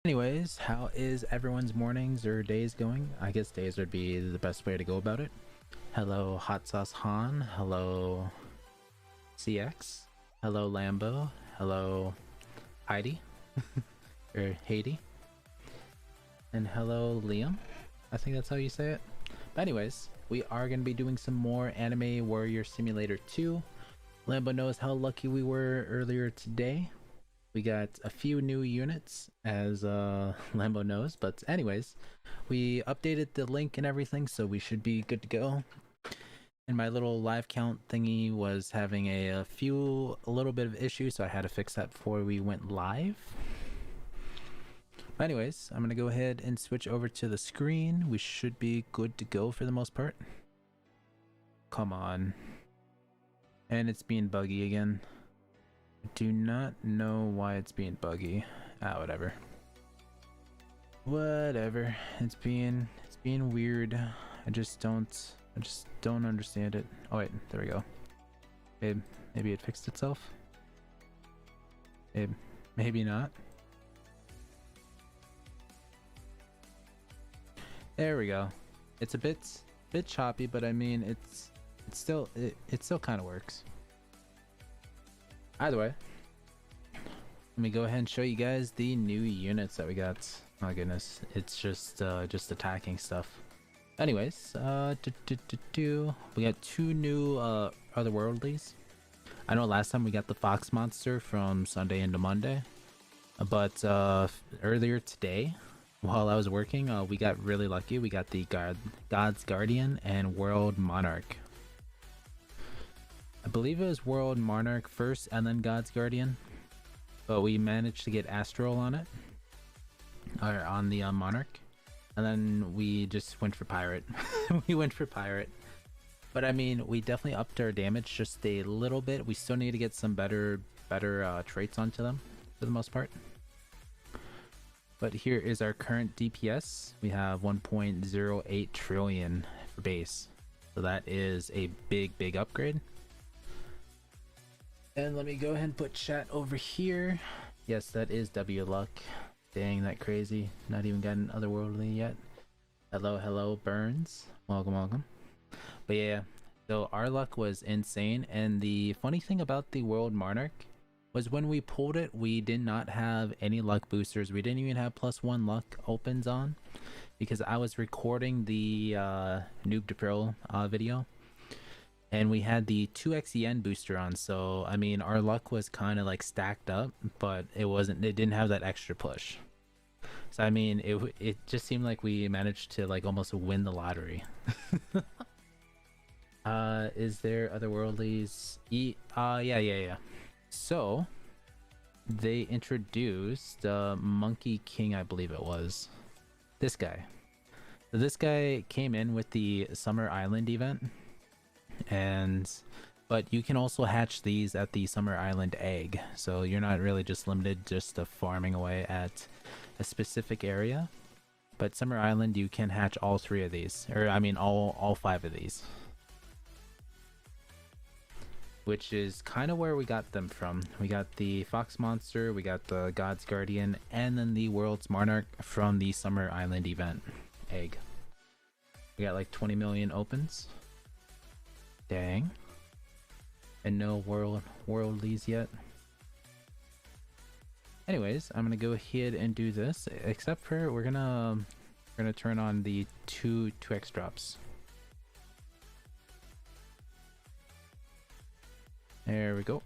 Anyways, how is everyone's mornings or days going? I guess days would be the best way to go about it. Hello, Hot Sauce Han. Hello, CX. Hello, Lambo. Hello, Heidi. or Haiti. And hello, Liam. I think that's how you say it. But anyways, we are going to be doing some more Anime Warrior Simulator 2. Lambo knows how lucky we were earlier today. We got a few new units, as Lambo knows, but anyways, we updated the link and everything, so we should be good to go. And my little live count thingy was having a little bit of issues, so I had to fix that before we went live. But anyways, I'm gonna go ahead and switch over to the screen. We should be good to go for the most part. Come on. And it's being buggy again. Do not know why it's being buggy. Whatever. Whatever. It's being weird. I just don't understand it. Oh wait, there we go. Maybe it fixed itself. Maybe not. There we go. It's a bit choppy, but I mean it still kind of works. Either way, let me go ahead and show you guys the new units that we got. Oh goodness, it's just attacking stuff. Anyways, we got two new otherworldlies. I know last time we got the fox monster from Sunday into Monday, but earlier today, while I was working, we got really lucky. We got the God's Guardian and World Monarch. I believe it was World Monarch first and then God's Guardian, but we managed to get Astral on it, or on the Monarch, and then we just went for Pirate. We went for Pirate, but I mean, we definitely upped our damage just a little bit. We still need to get some better traits onto them for the most part. But here is our current DPS. We have 1.08 trillion for base, so that is a big upgrade. And let me go ahead and put chat over here. Yes, that is W Luck. Dang, that crazy. Not even gotten otherworldly yet. Hello, Burns. Welcome. But yeah, so our luck was insane. And the funny thing about the World Monarch was when we pulled it, we did not have any luck boosters. We didn't even have +1 luck opens on, because I was recording the Noob to Pro video. And we had the 2xen booster on, so I mean our luck was kind of like stacked up, but it didn't have that extra push. So I mean it just seemed like we managed to like almost win the lottery. Is there otherworldlies? Yeah. So they introduced Monkey King, I believe it was. This guy. So this guy came in with the Summer Island event. But you can also hatch these at the Summer Island egg, so you're not really just limited just to farming away at a specific area. But Summer Island, you can hatch all 3 of these, or I mean all 5 of these, which is kind of where we got them from. We got the Fox Monster, we got the God's Guardian, and then the World's Monarch from the Summer Island event egg. We got like 20 million opens. Dang. And no worldlies yet. Anyways, I'm gonna go ahead and do this, except for we're gonna turn on the 2x drops. There we go.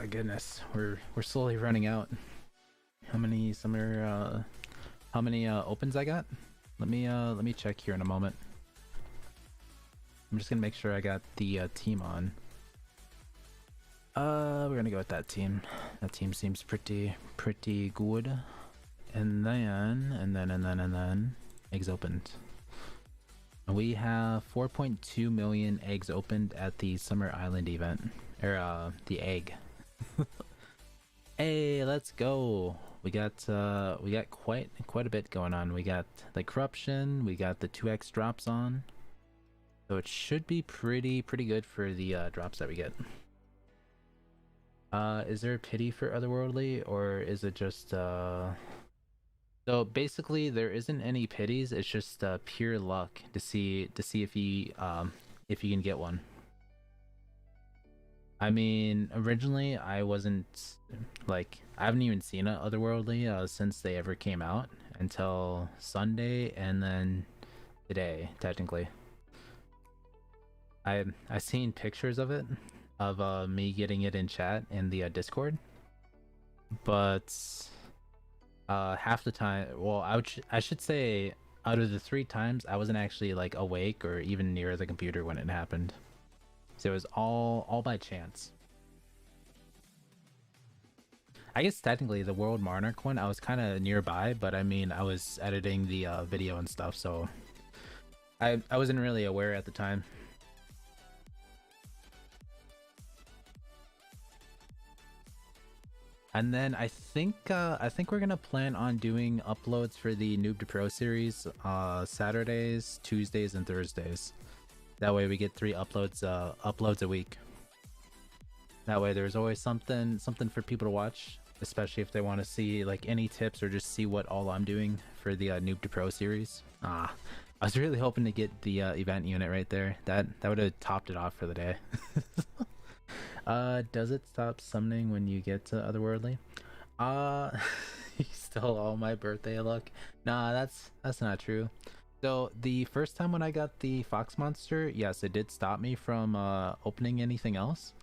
Goodness, we're slowly running out. How many opens I got? Let me check here in a moment. I'm just gonna make sure I got the team on. We're gonna go with that team. That team seems pretty good. And then eggs opened. We have 4.2 million eggs opened at the Summer Island event, or the egg. Hey, let's go. We got quite a bit going on. We got the corruption, we got the 2x drops on, so it should be pretty good for the drops that we get. Is there a pity for otherworldly, or is it just so basically there isn't any pities, it's just pure luck to see if you can get one. I mean, originally I wasn't like I haven't even seen a otherworldly since they ever came out until Sunday and then today technically. I seen pictures of it of me getting it in chat in the Discord, but half the time, well, I should say out of the 3 times I wasn't actually like awake or even near the computer when it happened. So it was all by chance. I guess technically the World Monarch one I was kind of nearby, but I mean I was editing the video and stuff, so I wasn't really aware at the time. And then I think we're gonna plan on doing uploads for the Noob to Pro series Saturdays, Tuesdays, and Thursdays. That way we get 3 uploads a week. That way there's always something for people to watch, especially if they want to see like any tips or just see what all I'm doing for the Noob to Pro series. I was really hoping to get the event unit right there. That would have topped it off for the day. Does it stop summoning when you get to Otherworldly? Uh, you stole all my birthday luck. Nah, that's not true. So the first time when I got the Fox Monster, yes, it did stop me from opening anything else.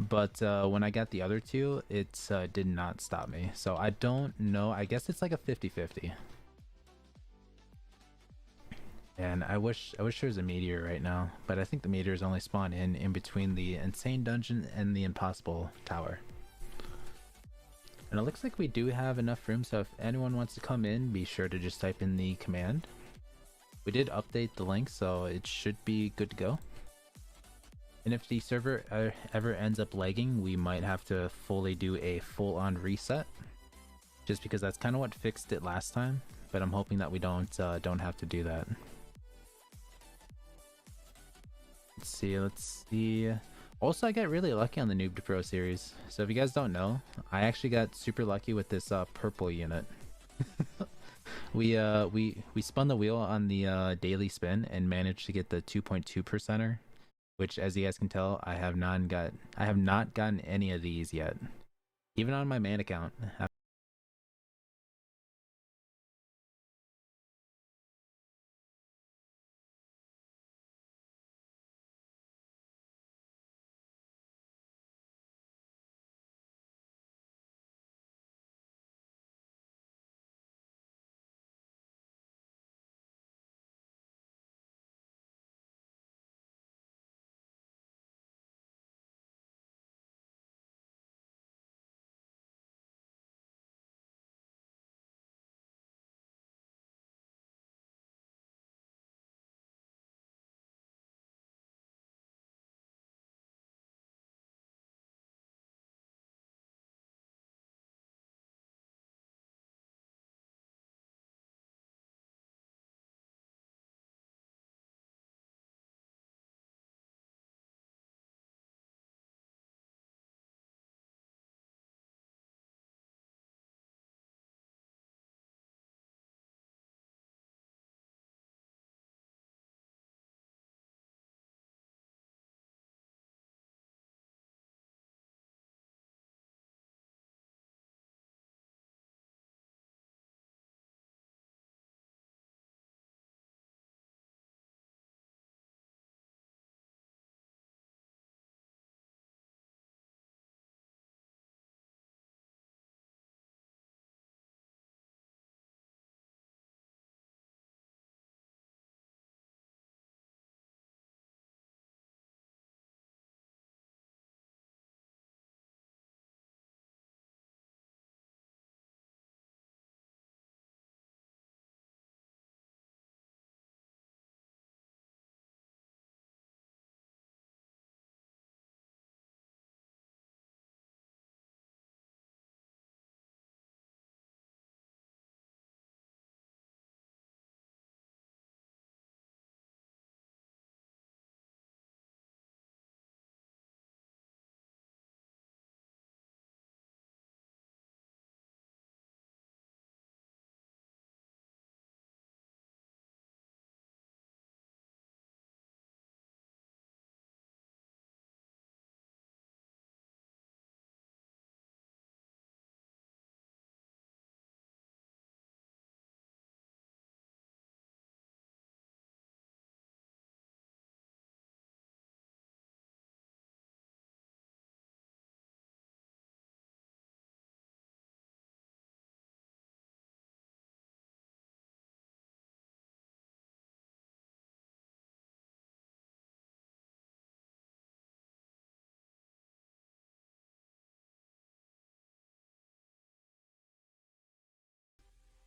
But when I got the other two, it did not stop me. So I don't know. I guess it's like a 50-50. And I wish there was a meteor right now, but I think the meteors only spawn in between the insane dungeon and the impossible tower. And it looks like we do have enough room, so if anyone wants to come in, be sure to just type in the command. We did update the link, so it should be good to go. And if the server ever ends up lagging, we might have to fully do a full-on reset, just because that's kind of what fixed it last time. But I'm hoping that we don't have to do that. Let's see. Also, I got really lucky on the Noob to Pro series. So if you guys don't know, I actually got super lucky with this purple unit. We spun the wheel on the daily spin and managed to get the 2.2%er, which, as you guys can tell, I have not gotten any of these yet, even on my main account.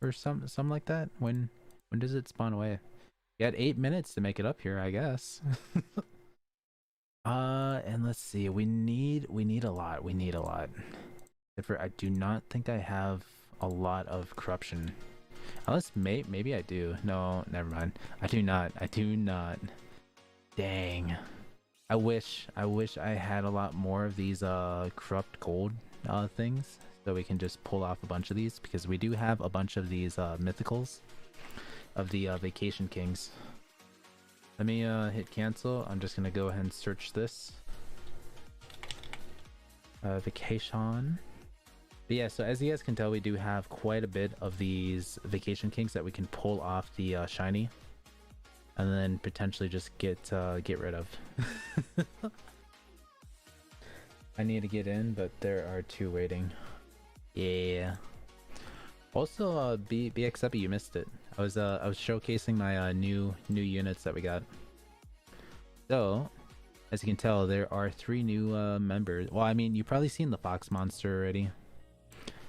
or something like that. When does it spawn away? You had 8 minutes to make it up here, I guess. And let's see. We need a lot. We need a lot. I do not think I have a lot of corruption. Unless maybe I do. No, never mind. I do not. I do not. Dang. I wish I had a lot more of these corrupt gold things, so we can just pull off a bunch of these, because we do have a bunch of these mythicals of the vacation kings. Let me hit cancel. I'm just gonna go ahead and search this vacation. But yeah, so as you guys can tell, we do have quite a bit of these vacation kings that we can pull off the shiny, and then potentially just get rid of. I need to get in, but there are two waiting. Yeah. Also, BXW, you missed it. I was showcasing my new units that we got. So, as you can tell, there are 3 new members. Well, I mean, you've probably seen the Fox Monster already.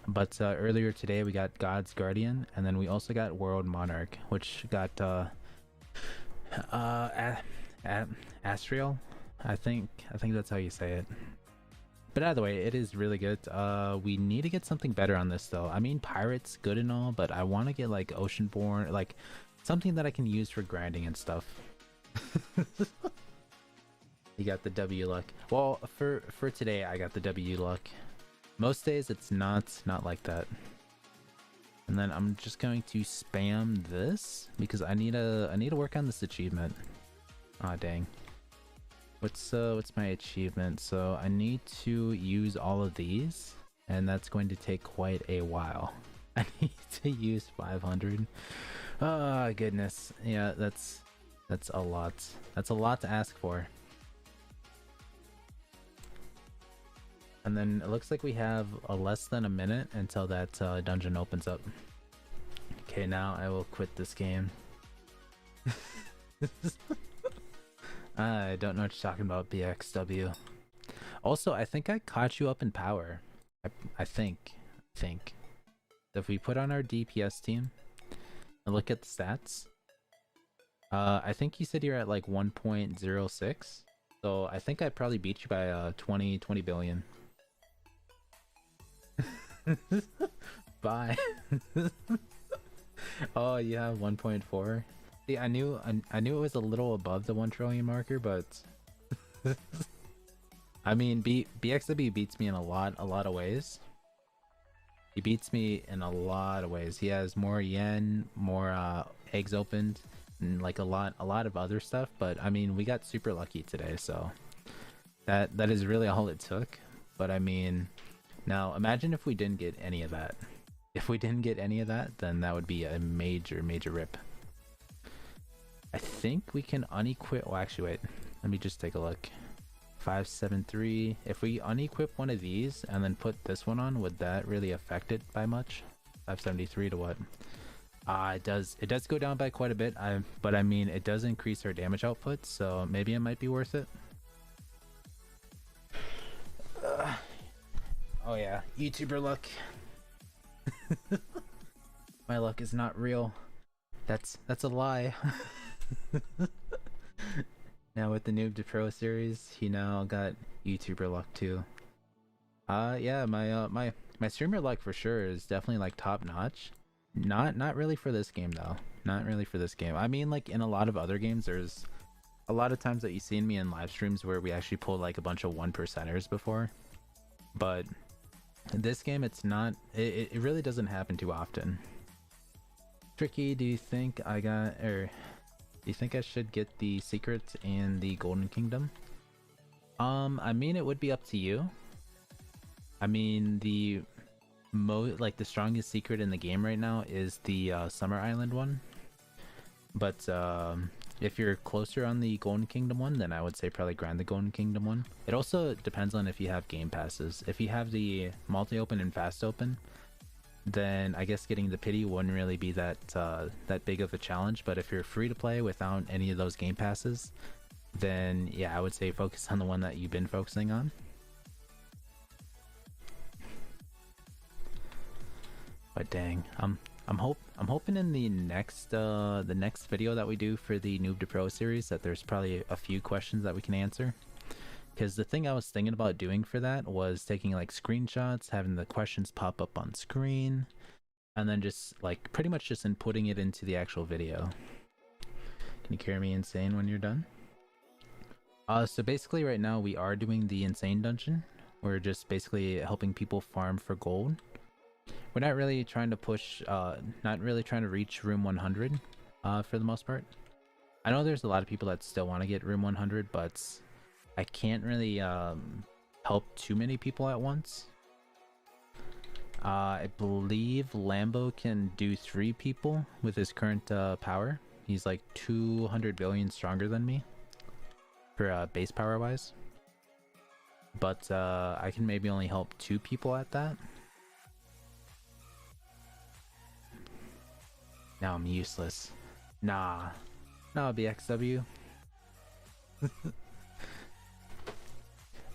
But earlier today we got God's Guardian, and then we also got World Monarch, which got Astriel. I think that's how you say it. But either way, it is really good. We need to get something better on this though. I mean, Pirate's good and all, but I want to get like Oceanborn, like something that I can use for grinding and stuff. You got the W luck. Well, for today, I got the W luck. Most days it's not like that. And then I'm just going to spam this because I need to work on this achievement. Ah, dang. What's my achievement? So I need to use all of these, and that's going to take quite a while. I need to use 500. Oh goodness. Yeah, that's a lot. That's a lot to ask for. And then it looks like we have less than a minute until that dungeon opens up. Okay, now I will quit this game. I don't know what you're talking about, BXW. Also, I think I caught you up in power. I think. So if we put on our DPS team and look at the stats, I think you said you're at like 1.06. So I think I'd probably beat you by 20 billion. Bye. Oh, you have 1.4. See, I knew it was a little above the 1 trillion marker, but I mean, BXW beats me in a lot of ways. He beats me in a lot of ways. He has more yen, more eggs opened, and like a lot of other stuff. But I mean, we got super lucky today, so that is really all it took. But I mean, now imagine if we didn't get any of that. If we didn't get any of that, then that would be a major rip. I think we can unequip. Well, actually, wait. Let me just take a look. 573. If we unequip one of these and then put this one on, would that really affect it by much? 573 to what? It does go down by quite a bit. But I mean, it does increase our damage output, so maybe it might be worth it. Oh yeah, YouTuber luck. My luck is not real. That's a lie. Now with the Noob to Pro series, he now got YouTuber luck too. Yeah, my streamer luck for sure is definitely like top notch. Not really for this game though. Not really for this game. I mean, like in a lot of other games, there's a lot of times that you've seen me in live streams where we actually pulled like a bunch of 1%ers before. But in this game, it's not. It really doesn't happen too often. Tricky, do you think I got, or do you think I should get the secrets in the Golden Kingdom? I mean, it would be up to you. I mean, the strongest secret in the game right now is the Summer Island one. But if you're closer on the Golden Kingdom one, then I would say probably grind the Golden Kingdom one. It also depends on if you have game passes. If you have the multi-open and fast open, then I guess getting the pity wouldn't really be that big of a challenge. But if you're free to play without any of those game passes, then yeah, I would say focus on the one that you've been focusing on. But dang, I'm I'm hoping in the next video that we do for the Noob to Pro series that there's probably a few questions that we can answer. Because the thing I was thinking about doing for that was taking like screenshots, having the questions pop up on screen, and then just like pretty much just inputting it into the actual video. Can you carry me insane when you're done? So basically right now we are doing the insane dungeon. We're just basically helping people farm for gold. We're not really trying to push, not really trying to reach room 100 for the most part. I know there's a lot of people that still want to get room 100, but I can't really help too many people at once. I believe Lambo can do 3 people with his current power. He's like 200 billion stronger than me for base power wise. But I can maybe only help 2 people at that. Now I'm useless. Nah. No, BXW.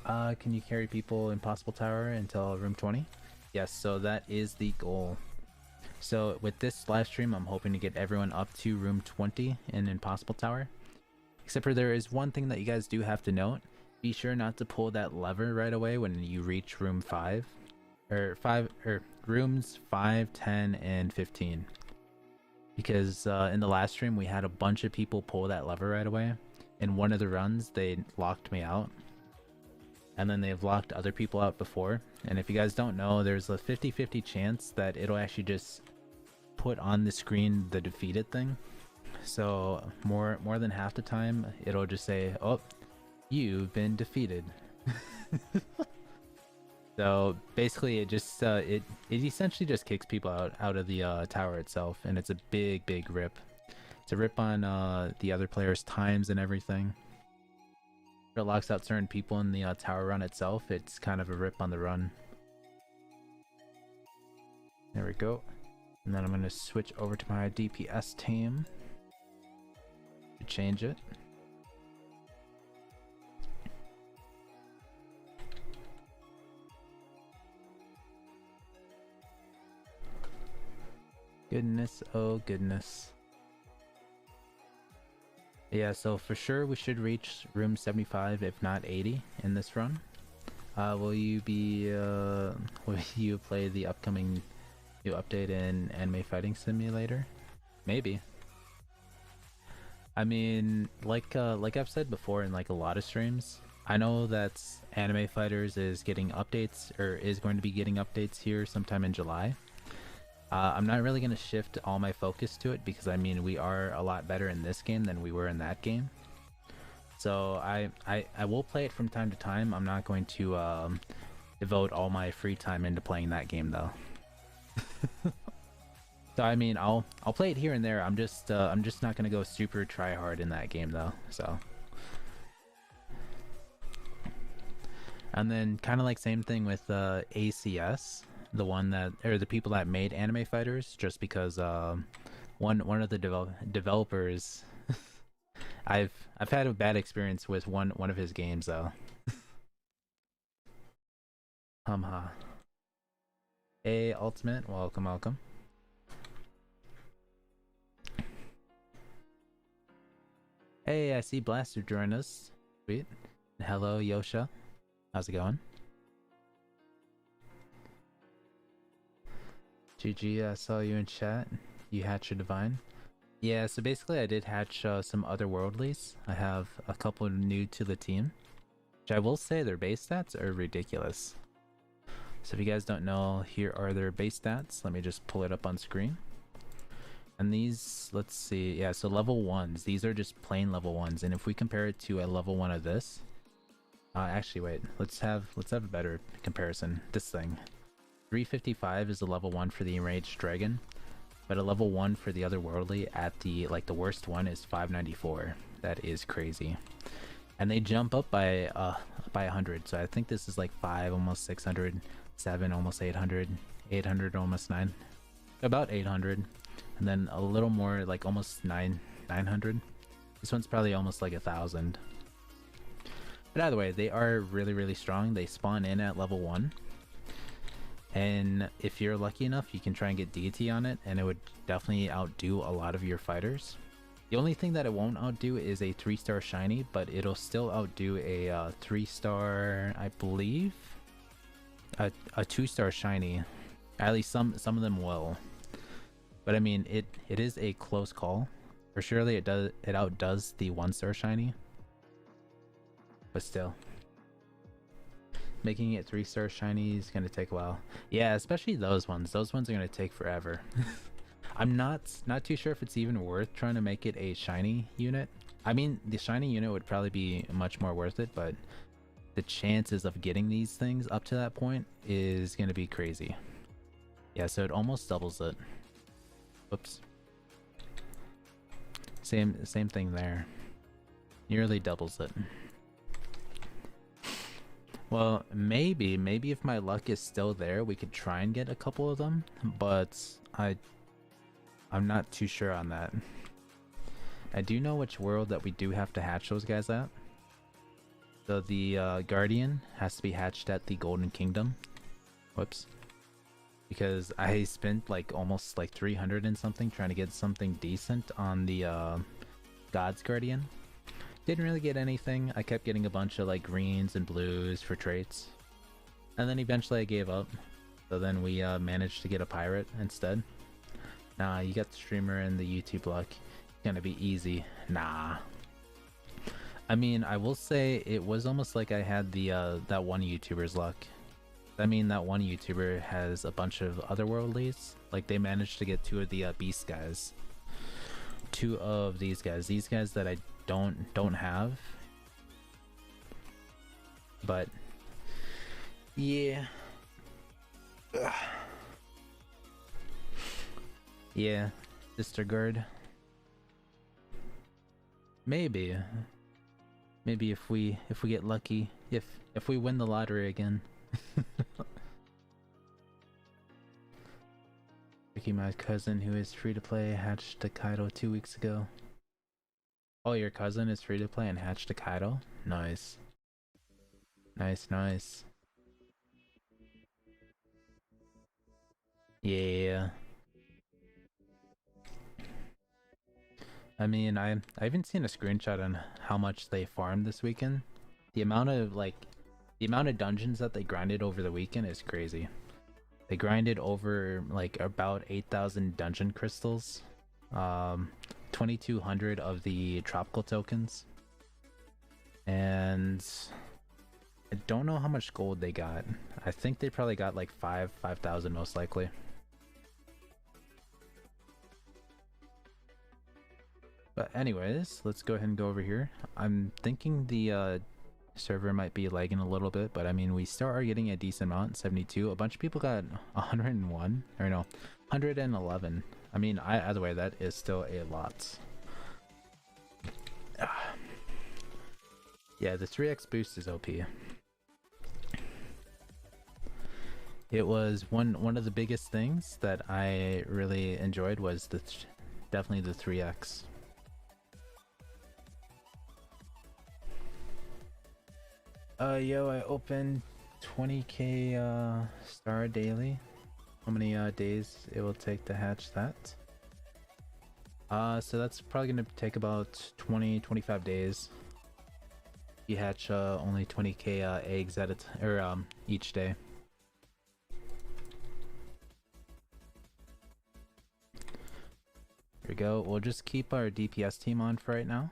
Can you carry people Impossible Tower until room 20? Yes, so that is the goal. So with this live stream, I'm hoping to get everyone up to room 20 in Impossible Tower. Except for there is one thing that you guys do have to note. Be sure not to pull that lever right away when you reach room 5. Or rooms 5, 10, and 15. Because in the last stream, we had a bunch of people pull that lever right away. In one of the runs, they locked me out. And then they've locked other people out before. And if you guys don't know, there's a 50-50 chance that it'll actually just put on the screen the defeated thing. So more than half the time, it'll just say, oh, you've been defeated. So basically it just it essentially just kicks people out of the tower itself, and it's a big rip. It's a rip on the other players' times and everything. If it locks out certain people in the tower run itself, it's kind of a rip on the run. There we go. And then I'm going to switch over to my DPS team to change it. Goodness, oh goodness. Yeah, so for sure we should reach room 75, if not 80, in this run. Will you play the upcoming new update in Anime Fighting Simulator? Maybe. I mean, like I've said before in like a lot of streams, I know that Anime Fighters is getting updates, or is going to be getting updates here sometime in July. I'm not really going to shift all my focus to it because I mean we are a lot better in this game than we were in that game. So I will play it from time to time. I'm not going to devote all my free time into playing that game though. So I mean I'll play it here and there. I'm just not going to go super try hard in that game though. So and then kind of like same thing with ACS. The one that, or the people that made Anime Fighters, just because one of the developers I've had a bad experience with one of his games though. Hey Ultimate, welcome. Hey, I see Blaster join us. Sweet. Hello Yosha, how's it going? GG, I saw you in chat. You hatched your divine. Yeah, so basically I did hatch some otherworldlies. I have a couple new to the team, which I will say their base stats are ridiculous. So if you guys don't know, here are their base stats. Let me just pull it up on screen. And these, let's see, yeah, so level 1s. These are just plain level 1s. And if we compare it to a level 1 of this, actually wait, let's have a better comparison. This thing. 355 is a level 1 for the Enraged Dragon, but a level 1 for the Otherworldly at the worst one is 594. That is crazy. And they jump up by 100, so I think this is like 5, almost 600, 7, almost 800, 800, almost 9, about 800, and then a little more, like almost 900. This one's probably almost like 1,000. But either way, they are really strong. They spawn in at level 1. And if you're lucky enough, you can try and get deity on it, and it would definitely outdo a lot of your fighters. The only thing that it won't outdo is a 3-star shiny, but it'll still outdo a 3-star, I believe, a 2-star shiny. At least some of them will. But I mean, it is a close call. For surely it outdoes the 1-star shiny. But still, making it 3-star shiny is gonna take a while. Yeah, especially those ones. Those ones are gonna take forever. I'm not too sure if it's even worth trying to make it a shiny unit. I mean, the shiny unit would probably be much more worth it, but the chances of getting these things up to that point is gonna be crazy. Yeah, so it almost doubles it. Whoops. Same thing there. Nearly doubles it. Well, maybe if my luck is still there, we could try and get a couple of them, but I'm not too sure on that. I do know which world that we do have to hatch those guys at. So the Guardian has to be hatched at the Golden Kingdom. Whoops. Because I spent like almost like 300 and something trying to get something decent on the God's Guardian. Didn't really get anything. I kept getting a bunch of like greens and blues for traits. And then eventually I gave up. So then we managed to get a pirate instead. Nah, you got the streamer and the YouTube luck. It's gonna be easy. Nah. I mean, I will say it was almost like I had the that one YouTuber's luck. I mean, that one YouTuber has a bunch of otherworldlies. Like, they managed to get 2 of the beast guys. 2 of these guys. These guys that I don't have. But yeah. Ugh. Yeah, Sister Guard. Maybe if we get lucky, if we win the lottery again. Tricky, my cousin who is free to play, hatched a Kaido 2 weeks ago. Oh, your cousin is free to play and hatched a Kaido? Nice. Nice. Yeah. I mean, I haven't seen a screenshot on how much they farmed this weekend. The amount of dungeons that they grinded over the weekend is crazy. They grinded over like about 8,000 dungeon crystals, 2,200 of the tropical tokens, and I don't know how much gold they got. I think they probably got like 5,000 most likely. But anyways, let's go ahead and go over here. I'm thinking the server might be lagging a little bit, but I mean, we still are getting a decent amount, 72. A bunch of people got 101, or no, 111. I mean, either way, that is still a lot. Yeah, the 3x boost is OP. It was one of the biggest things that I really enjoyed was definitely the 3x. Yo, I opened 20k star daily. How many days it will take to hatch that? So that's probably gonna take about 20-25 days. You hatch only 20k eggs at each day. Here we go. We'll just keep our DPS team on for right now.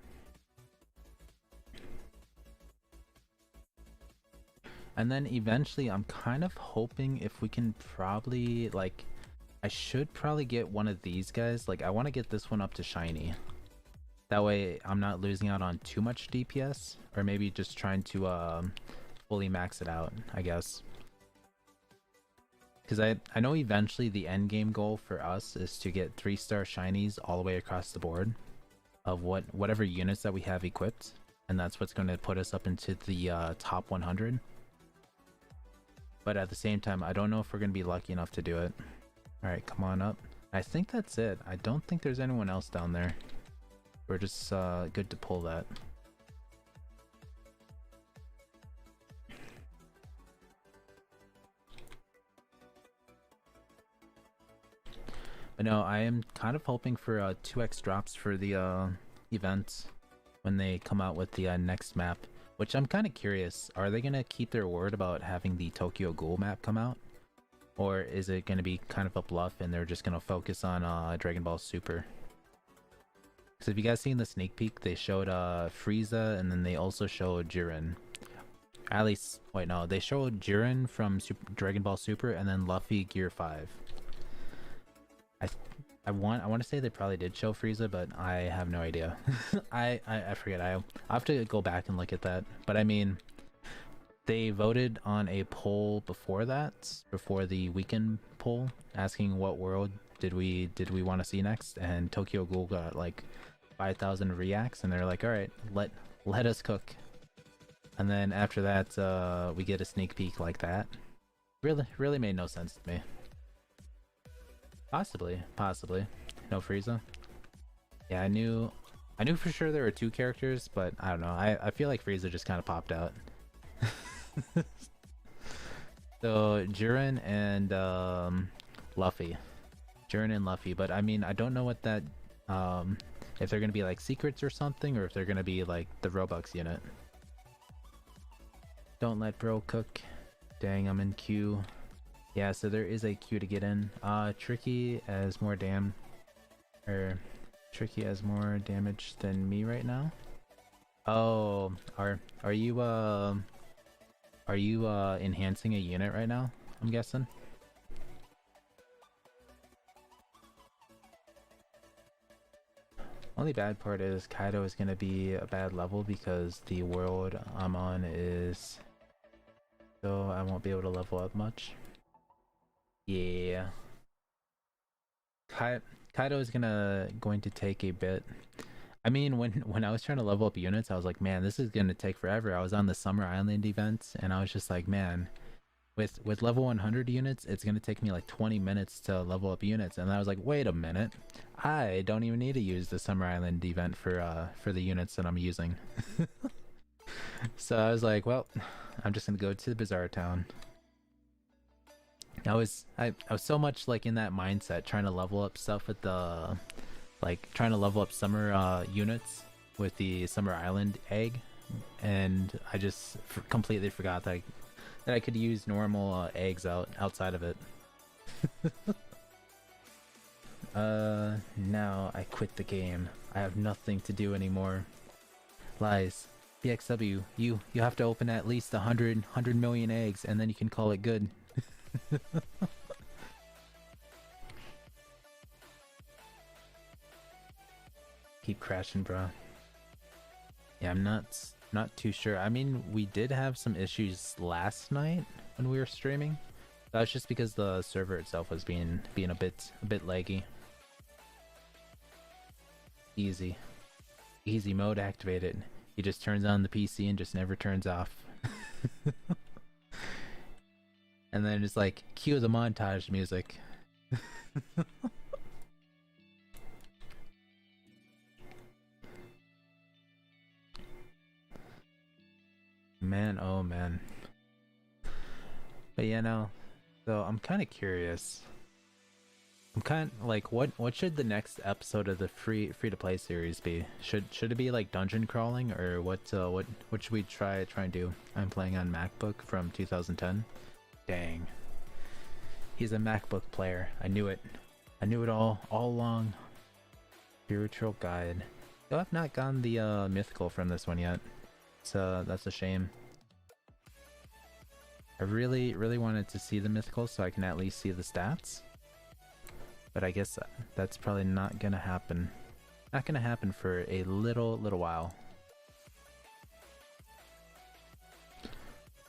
And then eventually I'm kind of hoping if we can probably, like, I should probably get one of these guys. Like, I want to get this one up to shiny. That way I'm not losing out on too much DPS, or maybe just trying to fully max it out, I guess. Because I know eventually the end game goal for us is to get 3-star shinies all the way across the board of whatever units that we have equipped, and that's what's going to put us up into the top 100. But at the same time, I don't know if we're going to be lucky enough to do it. Alright, come on up. I think that's it. I don't think there's anyone else down there. We're just good to pull that. But no, I am kind of hoping for 2x drops for the events when they come out with the next map. Which I'm kind of curious. Are they gonna keep their word about having the Tokyo Ghoul map come out? Or is it gonna be kind of a bluff and they're just gonna focus on Dragon Ball Super? Because if you guys seen the sneak peek, they showed Frieza and then they also showed Jiren. At least, wait, no, they showed Jiren from Dragon Ball Super and then Luffy Gear 5. I want to say they probably did show Frieza, but I have no idea. I forget. I'll have to go back and look at that. But I mean, they voted on a poll before that, before the weekend poll, asking what world did we want to see next, and Tokyo Ghoul got like 5,000 reacts, and they're like, all right, let us cook. And then after that, we get a sneak peek like that. Really made no sense to me. Possibly. No Frieza. Yeah, I knew for sure there were 2 characters, but I don't know. I feel like Frieza just kind of popped out. So Jiren and Luffy. Jiren and Luffy, but I mean, I don't know what that if they're gonna be like secrets or something, or if they're gonna be like the Robux unit. Don't let bro cook. Dang, I'm in queue. Yeah, so there is a queue to get in. Tricky has more Tricky has more damage than me right now. Oh, are you enhancing a unit right now? I'm guessing. Only bad part is Kaido is gonna be a bad level because the world I'm on is, so I won't be able to level up much. Yeah. Kaido is going to take a bit. I mean, when I was trying to level up units, I was like, man, this is gonna take forever. I was on the Summer Island event, and I was just like, man, with level 100 units, it's gonna take me like 20 minutes to level up units. And I was like, wait a minute, I don't even need to use the Summer Island event for the units that I'm using. So I was like, well, I'm just gonna go to the Bazaar Town. I was so much like in that mindset, trying to level up stuff with the, like trying to level up summer units with the Summer Island egg, and I just completely forgot that I could use normal eggs outside of it. Now I quit the game. I have nothing to do anymore. Lies. BXW, you have to open at least 100 million eggs, and then you can call it good. Keep crashing, bro. Yeah, I'm not too sure. I mean, we did have some issues last night when we were streaming. That was just because the server itself was being a bit laggy. Easy mode activated. He just turns on the PC and just never turns off. And then it's like, cue the montage music. Man, oh man. But yeah, no. So I'm kind of curious. I'm kind of like, what should the next episode of the free to play series be? Should it be like dungeon crawling, or what should we try and do? I'm playing on MacBook from 2010. Dang. He's a MacBook player. I knew it. I knew it all along. Spiritual guide. Still have not gotten the mythical from this one yet. So that's a shame. I really wanted to see the mythical so I can at least see the stats. But I guess that's probably not gonna happen. Not gonna happen for a little while.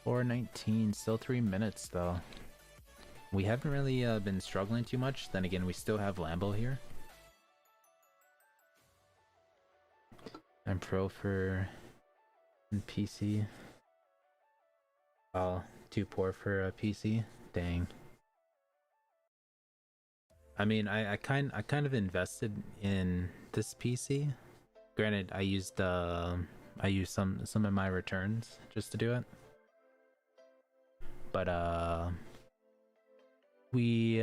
4:19, still 3 minutes though. We haven't really been struggling too much. Then again, we still have Lambo here. I'm pro for PC. Oh, too poor for a PC. Dang. I mean, I kind of invested in this PC. Granted, I used some of my returns just to do it. But we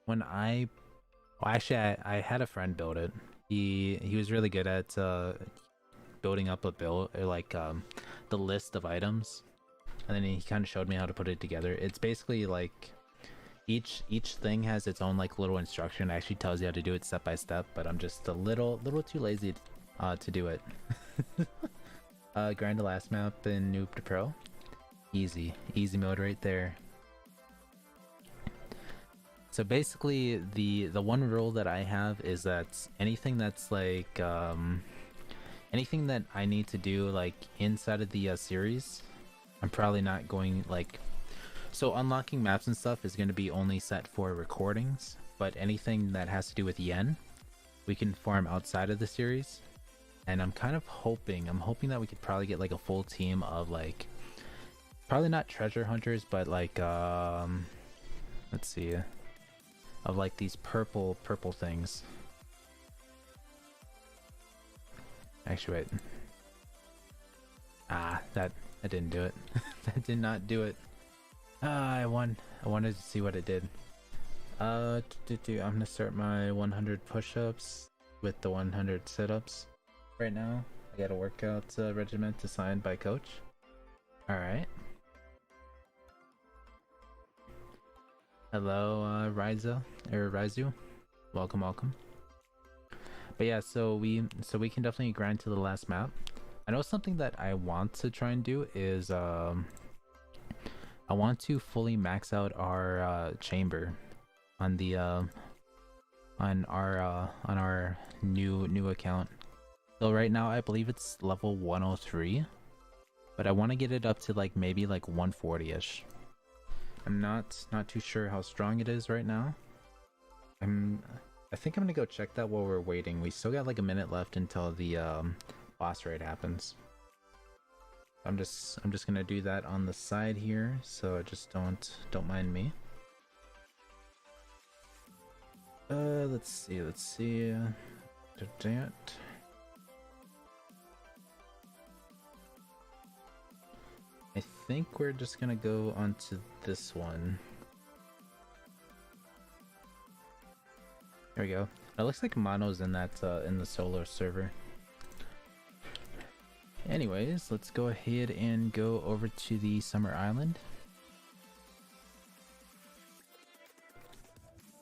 when I Well, actually, I had a friend build it. He was really good at building up a build, or like the list of items, and then he kind of showed me how to put it together. It's basically like each thing has its own like little instruction. It actually tells you how to do it step by step, but I'm just a little too lazy to do it. Grind the last map in Noob to Pro. Easy mode right there. So basically, the one rule that I have is that anything that's like anything that I need to do like inside of the series, I'm probably not going like. So unlocking maps and stuff is going to be only set for recordings, but anything that has to do with yen, we can farm outside of the series. And I'm kind of hoping, that we could probably get like a full team of like, probably not treasure hunters, but like let's see, of like these purple things. Actually, wait. That didn't do it. That did not do it. I won. I wanted to see what it did. I'm gonna start my 100 push-ups with the 100 sit-ups. Right now, I got a workout regiment assigned by coach. All right. Hello, Rizu. Welcome. But yeah, so we can definitely grind to the last map. I know something that I want to try and do is I want to fully max out our chamber on the on our new account. So right now I believe it's level 103, but I want to get it up to like maybe like 140ish. I'm not too sure how strong it is right now. I think I'm gonna go check that while we're waiting. We still got like a minute left until the boss raid happens. I'm just gonna do that on the side here, so just don't mind me. Let's see. I think we're just gonna go onto this one. There we go. It looks like Mono's in that in the solo server. Anyways, let's go ahead and go over to the Summer Island.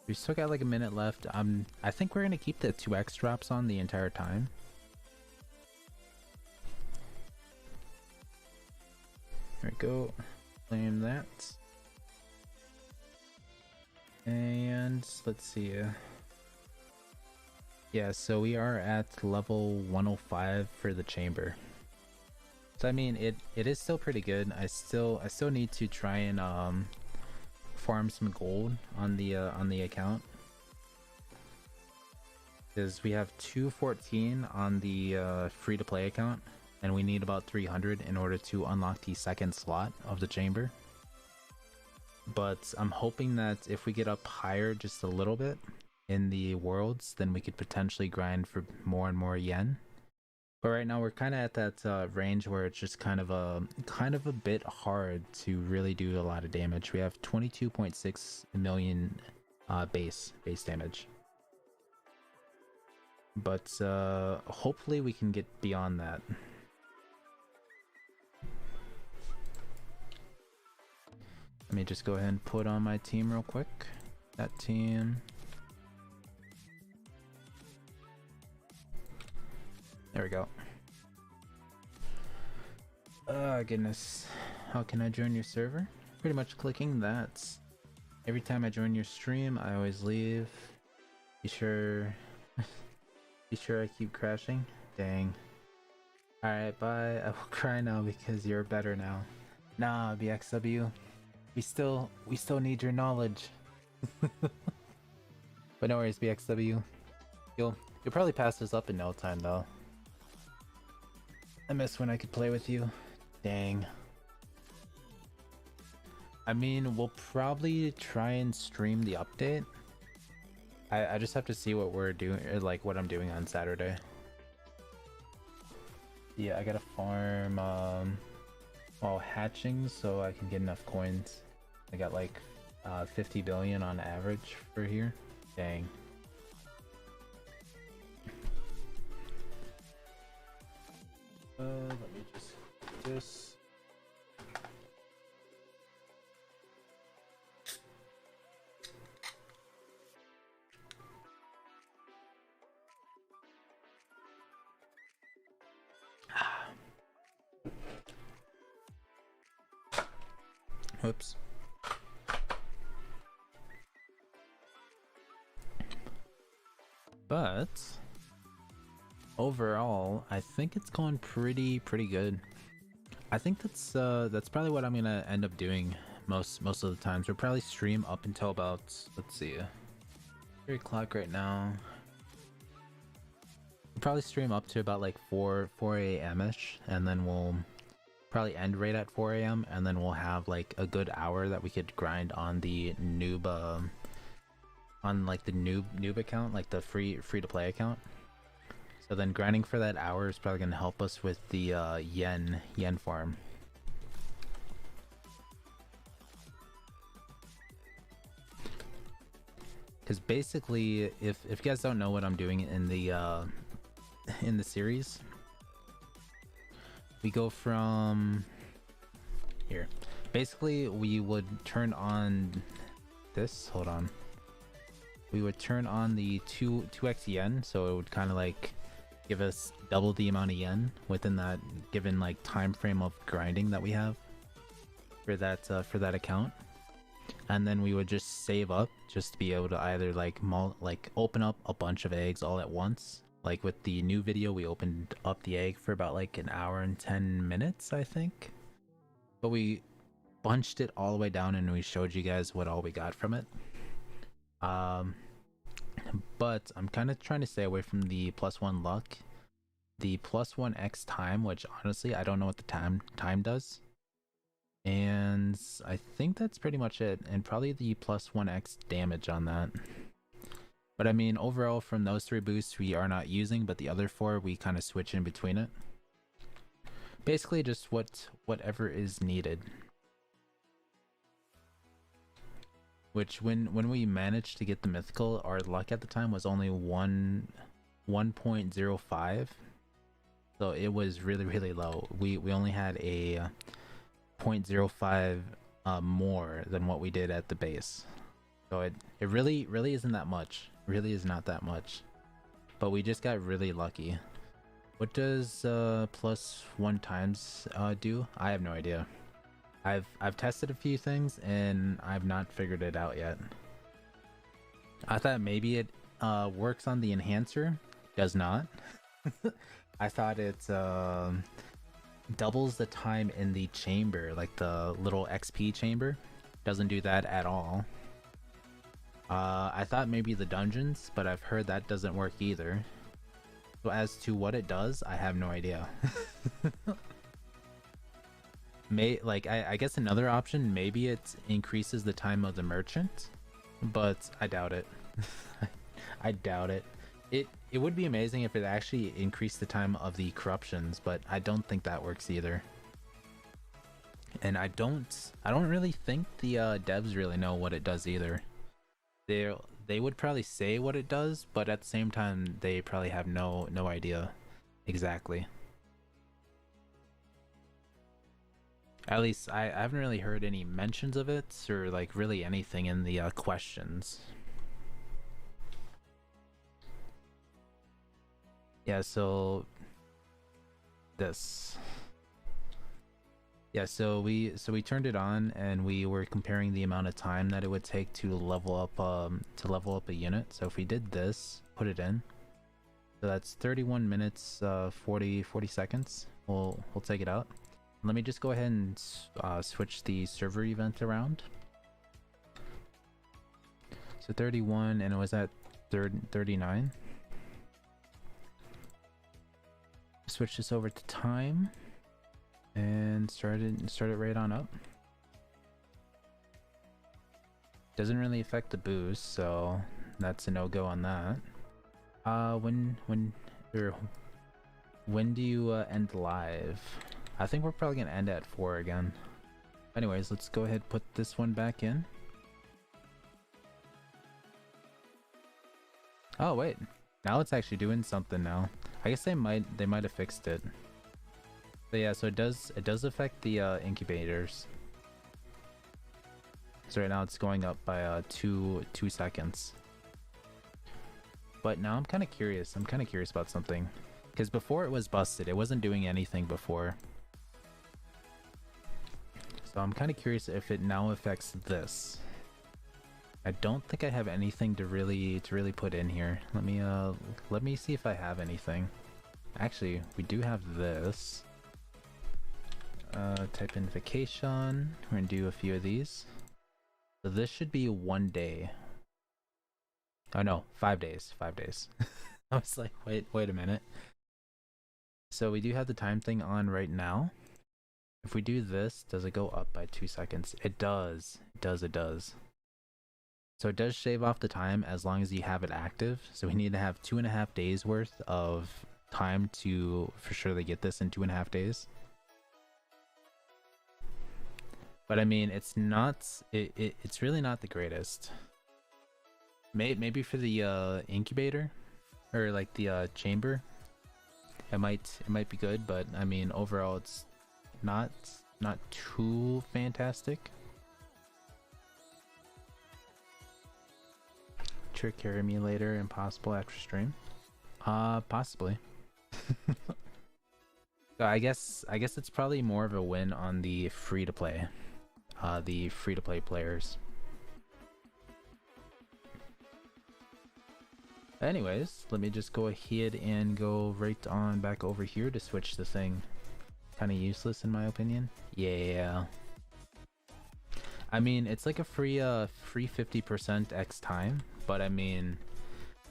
We still got like a minute left. I think we're gonna keep the 2x drops on the entire time. There we go. Claim that. And let's see. Yeah, so we are at level 105 for the chamber. So I mean, it is still pretty good. I still need to try and farm some gold on the account, because we have 214 on the free to play account, and we need about 300 in order to unlock the second slot of the chamber. But I'm hoping that if we get up higher just a little bit in the worlds, then we could potentially grind for more and more yen. But right now we're kind of at that range where it's just kind of a bit hard to really do a lot of damage. We have 22.6 million base damage, but hopefully we can get beyond that. Let me just go ahead and put on my team real quick. That team. There we go. Oh goodness. How can I join your server? Pretty much clicking that. Every time I join your stream, I always leave. Be sure I keep crashing. Dang. Alright, bye. I will cry now because you're better now. Nah, BXW. We still need your knowledge. But no worries, BXW. You'll probably pass this up in no time though. I miss when I could play with you. Dang. I mean, we'll probably try and stream the update. I just have to see what we're doing, or like what I'm doing on Saturday. Yeah, I gotta farm while hatching so I can get enough coins. I got like 50 billion on average for here. Dang. Let me just do this. Whoops. But overall, I think it's going pretty good. I think that's probably what I'm gonna end up doing most of the times. We'll probably stream up until about, let's see, 3 o'clock right now. We'll probably stream up to about like 4 a.m. ish, and then we'll probably end right at 4 a.m. and then we'll have like a good hour that we could grind on the noob on like the noob account, like the free to play account. So then grinding for that hour is probably gonna help us with the yen farm. Because basically, if you guys don't know what I'm doing in the series, we go from here. Basically, we would turn on this. Hold on. We would turn on the 2x yen, so it would kind of like give us double the amount of yen within that given like time frame of grinding that we have for that account. And then we would just save up just to be able to either like open up a bunch of eggs all at once. Like with the new video, we opened up the egg for about like an hour and 10 minutes, I think. But we bunched it all the way down and we showed you guys what all we got from it. But I'm kind of trying to stay away from the +1 luck. The +1x time, which honestly, I don't know what the time does. And I think that's pretty much it. And probably the +1x damage on that. But I mean, overall, from those 3 boosts, we are not using, but the other 4, we kind of switch in between it. Basically, just whatever is needed. Which, when we managed to get the mythical, our luck at the time was only 1.05. So it was really low. We only had a 0.05 more than what we did at the base. So it really isn't that much. Really is not that much. But we just got really lucky. What does +1 times do? I have no idea. I've tested a few things and I've not figured it out yet. I thought maybe it works on the enhancer. Does not. I thought it doubles the time in the chamber, like the little XP chamber. Doesn't do that at all. I thought maybe the dungeons, but I've heard that doesn't work either. So as to what it does, I have no idea. I guess another option, maybe it increases the time of the merchant, but I doubt it. I doubt it. It would be amazing if it actually increased the time of the corruptions, but I don't think that works either. And I don't really think the devs really know what it does either. They would probably say what it does, but at the same time they probably have no idea exactly. At least I haven't really heard any mentions of it or like really anything in the questions. Yeah, so this. Yeah, so we turned it on and we were comparing the amount of time that it would take to level up a unit. So if we did this, put it in. So that's 31 minutes 40 seconds. We'll take it out. Let me just go ahead and switch the server event around. So 31 and it was at 39. Switch this over to time and start it right on up. Doesn't really affect the boost, so that's a no-go on that. When do you end live? I think we're probably gonna end at 4 again. Anyways, let's go ahead and put this one back in. Oh wait, now it's actually doing something now. I guess they might have fixed it. But yeah, so it does affect the incubators. So right now it's going up by 2 seconds. But now I'm kind of curious. I'm kind of curious about something. Because before it was busted. It wasn't doing anything before. So I'm kind of curious if it now affects this. I don't think I have anything to really put in here. Let me see if I have anything. Actually, we do have this. Type in vacation. We're gonna do a few of these. So this should be 1 day. Oh no, 5 days. 5 days. I was like, wait a minute. So we do have the time thing on right now. If we do this, does it go up by 2 seconds? It does. It does. So it does shave off the time as long as you have it active. So we need to have 2.5 days worth of time to for sure they get this in 2.5 days. But I mean, it's not. It's really not the greatest. Maybe for the incubator, or like the chamber, it might be good. But I mean, overall, it's not too fantastic. Trick emulator impossible after stream. Possibly. So I guess it's probably more of a win on the free to play. The free to play players. Anyways, let me just go ahead and go right on back over here to switch the thing. Kind of useless in my opinion. Yeah. I mean, it's like a free 50% X time, but I mean,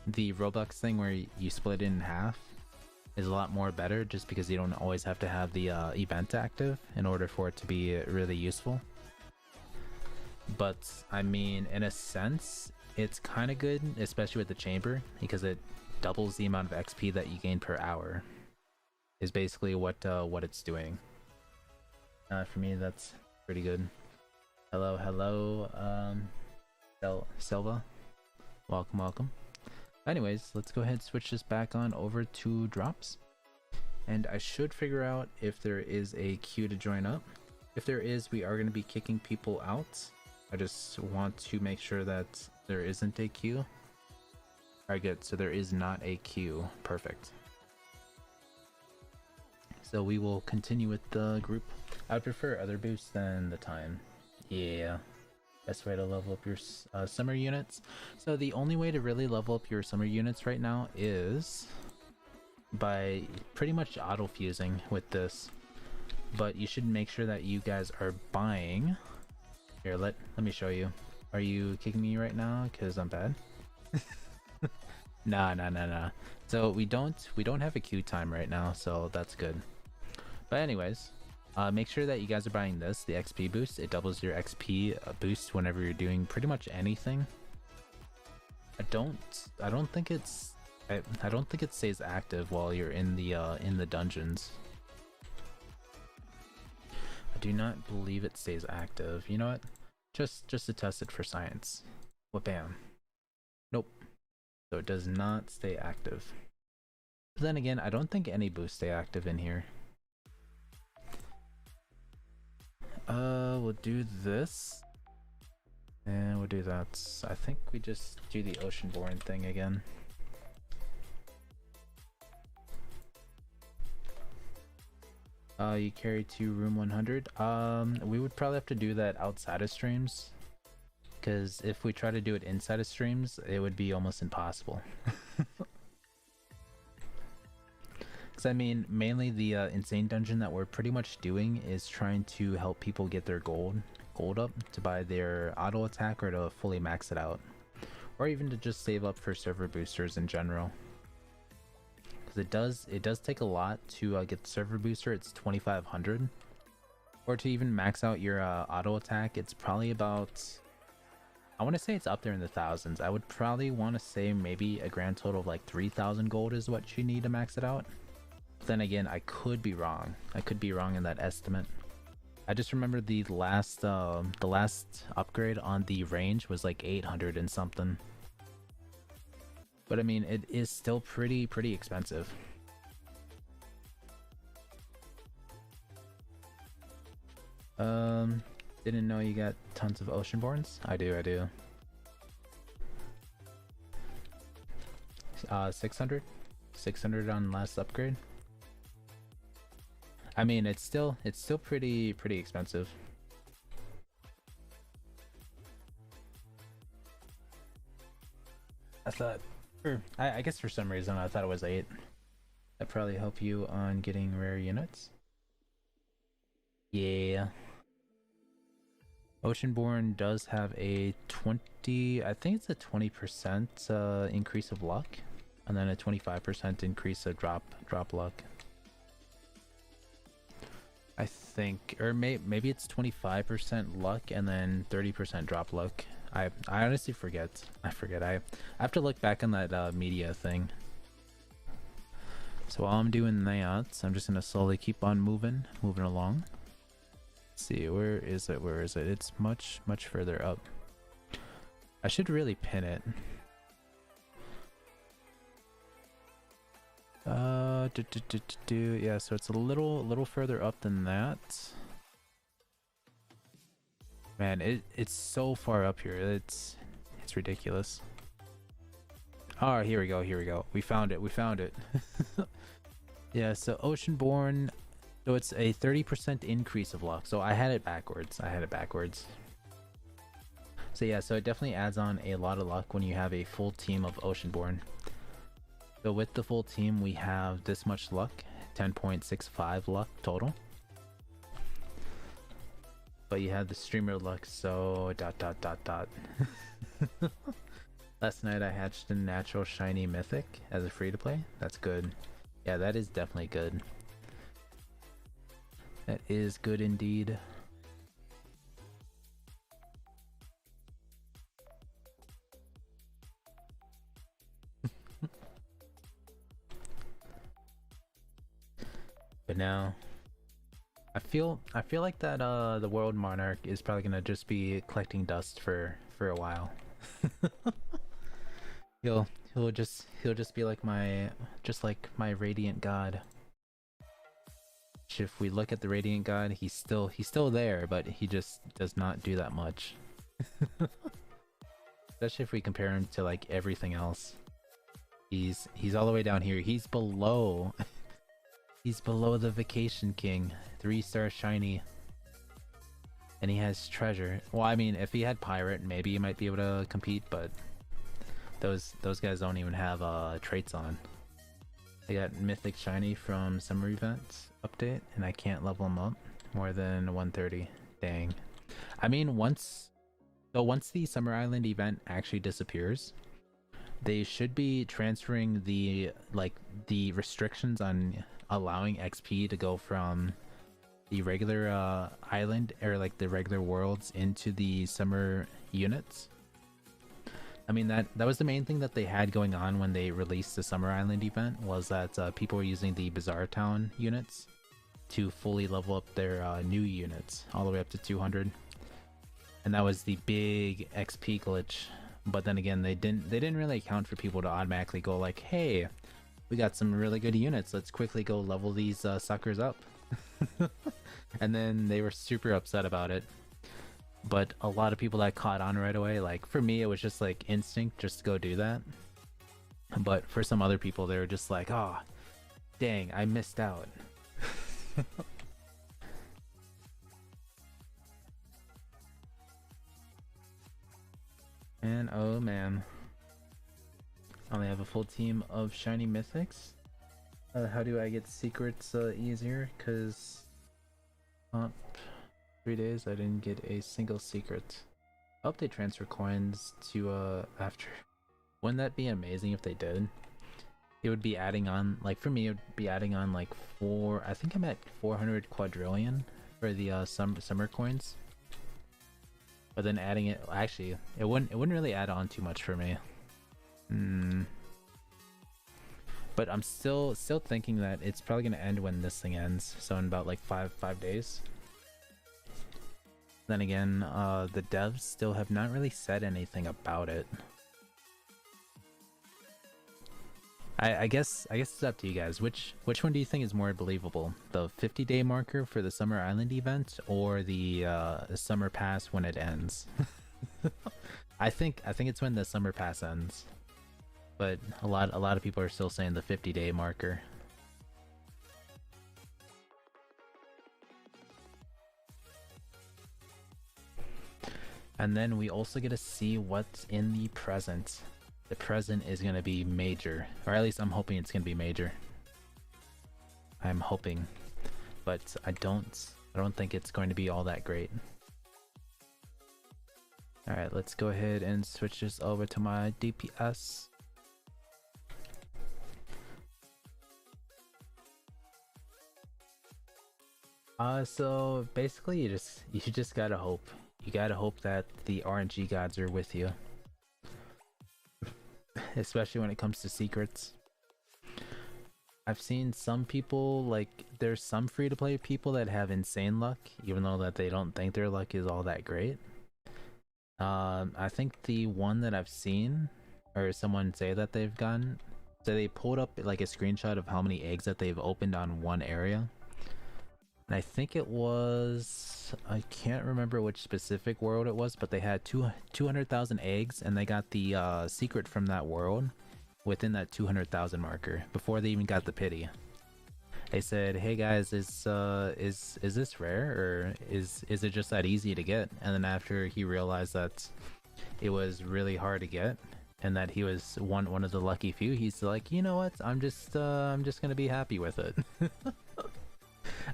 the Roblox thing where you split it in half is a lot more better just because you don't always have to have the event active in order for it to be really useful. But I mean, in a sense, it's kind of good, especially with the chamber, because it doubles the amount of XP that you gain per hour. Is basically what it's doing. For me, that's pretty good. Hello, Silva. Welcome. Anyways, let's go ahead and switch this back on over to drops. And I should figure out if there is a queue to join up. If there is, we are going to be kicking people out. I just want to make sure that there isn't a queue. Alright, good. So there is not a queue. Perfect. So we will continue with the group. I would prefer other boosts than the time. Yeah. Best way to level up your summer units. So the only way to really level up your summer units right now is by pretty much auto fusing with this. But you should make sure that you guys are buying. Here, let me show you. Are you kicking me right now? Cause I'm bad. Nah. So we don't have a queue time right now, so that's good. But anyways, make sure that you guys are buying this, the XP boost. It doubles your XP boost whenever you're doing pretty much anything. I don't think it stays active while you're in the dungeons. I do not believe it stays active. You know what? Just to test it for science. What bam? Nope. So it does not stay active. But then again, I don't think any boosts stay active in here. We'll do this. And we'll do that. I think we just do the Oceanborn thing again. You carry to room 100. We would probably have to do that outside of streams. Because if we try to do it inside of streams, it would be almost impossible. Because I mean, mainly the insane dungeon that we're pretty much doing is trying to help people get their gold up to buy their auto attack or to fully max it out. Or even to just save up for server boosters in general. Because it does take a lot to get the server booster. It's 2,500. Or to even max out your auto attack, it's probably about... I want to say it's up there in the thousands. I would probably want to say maybe a grand total of like 3,000 gold is what you need to max it out. But then again, I could be wrong. I could be wrong in that estimate. I just remember the last upgrade on the range was like 800 and something. But I mean, it is still pretty expensive. Didn't know you got tons of Oceanborns. I do, I do. 600? 600 on last upgrade. I mean, it's still pretty expensive. I thought, I guess for some reason I thought it was 8. That probably help you on getting rare units. Yeah. Oceanborn does have a 20, I think it's a 20% increase of luck, and then a 25% increase of drop luck. I think, or maybe it's 25% luck and then 30% drop luck. I honestly forget. I have to look back on that media thing. So while I'm doing that, I'm just gonna slowly keep on moving along. Let's see, where is it? It's much further up. I should really pin it. Yeah, so it's a little further up than that. Man, it's so far up here. It's ridiculous. Oh, here we go. We found it. Yeah, so Oceanborn, so it's a 30% increase of luck. So I had it backwards. So yeah, so it definitely adds on a lot of luck when you have a full team of Oceanborn. So with the full team, we have this much luck, 10.65 luck total. But you have the streamer luck, so ... Last night I hatched a natural shiny mythic as a free-to-play. That's good. Yeah, that is definitely good. That is good indeed. But now I feel like that the World Monarch is probably gonna just be collecting dust for a while. he'll just be like my Radiant God. If we look at the Radiant God, he's still there, but he just does not do that much. Especially if we compare him to like everything else. He's all the way down here. He's below he's below the Vacation King, 3-star shiny. And he has treasure. Well, I mean, if he had pirate, maybe he might be able to compete, but those guys don't even have traits on. I got mythic shiny from summer events update, and I can't level them up more than 130. Dang. I mean, once the Summer Island event actually disappears, they should be transferring the restrictions on allowing XP to go from the regular island, or like the regular worlds, into the summer units. I mean, that was the main thing that they had going on when they released the Summer Island event, was that people were using the Bazaar Town units to fully level up their new units all the way up to 200. And that was the big XP glitch. But then again, they didn't really account for people to automatically go like, hey, we got some really good units, let's quickly go level these suckers up. And then they were super upset about it. But a lot of people that caught on right away, like for me it was just like instinct just to go do that. But for some other people, they were just like, oh dang, I missed out. And oh man, I only have a full team of shiny mythics. How do I get secrets easier? Cause 3 days I didn't get a single secret. I hope they transfer coins to after. Wouldn't that be amazing if they did? It would be adding on, like for me, it would be adding on like I think I'm at 400 quadrillion for the summer coins. But then adding it, actually, it wouldn't really add on too much for me. But I'm still thinking that it's probably gonna end when this thing ends, so in about like five days. Then again, the devs still have not really said anything about it. I guess it's up to you guys. Which one do you think is more believable? The 50-day marker for the Summer Island event, or the Summer Pass when it ends? I think it's when the Summer Pass ends. But a lot of people are still saying the 50-day marker. And then we also get to see what's in the present. The present is going to be major, or at least I'm hoping it's going to be major. I'm hoping, but I don't think it's going to be all that great. All right, let's go ahead and switch this over to my DPS. So basically you just gotta hope. You gotta hope that the RNG gods are with you. Especially when it comes to secrets. I've seen some people, like, there's some free-to-play people that have insane luck, even though that they don't think their luck is all that great. I think the one that I've seen, or someone say that they've gotten, so they pulled up like a screenshot of how many eggs that they've opened on one area. And I think it was, I can't remember which specific world it was, but they had 200,000 eggs, and they got the secret from that world within that 200,000 marker before they even got the pity. They said, "Hey guys, is this rare, or is it just that easy to get?" And then after he realized that it was really hard to get, and that he was one of the lucky few, he's like, "You know what? I'm just gonna be happy with it."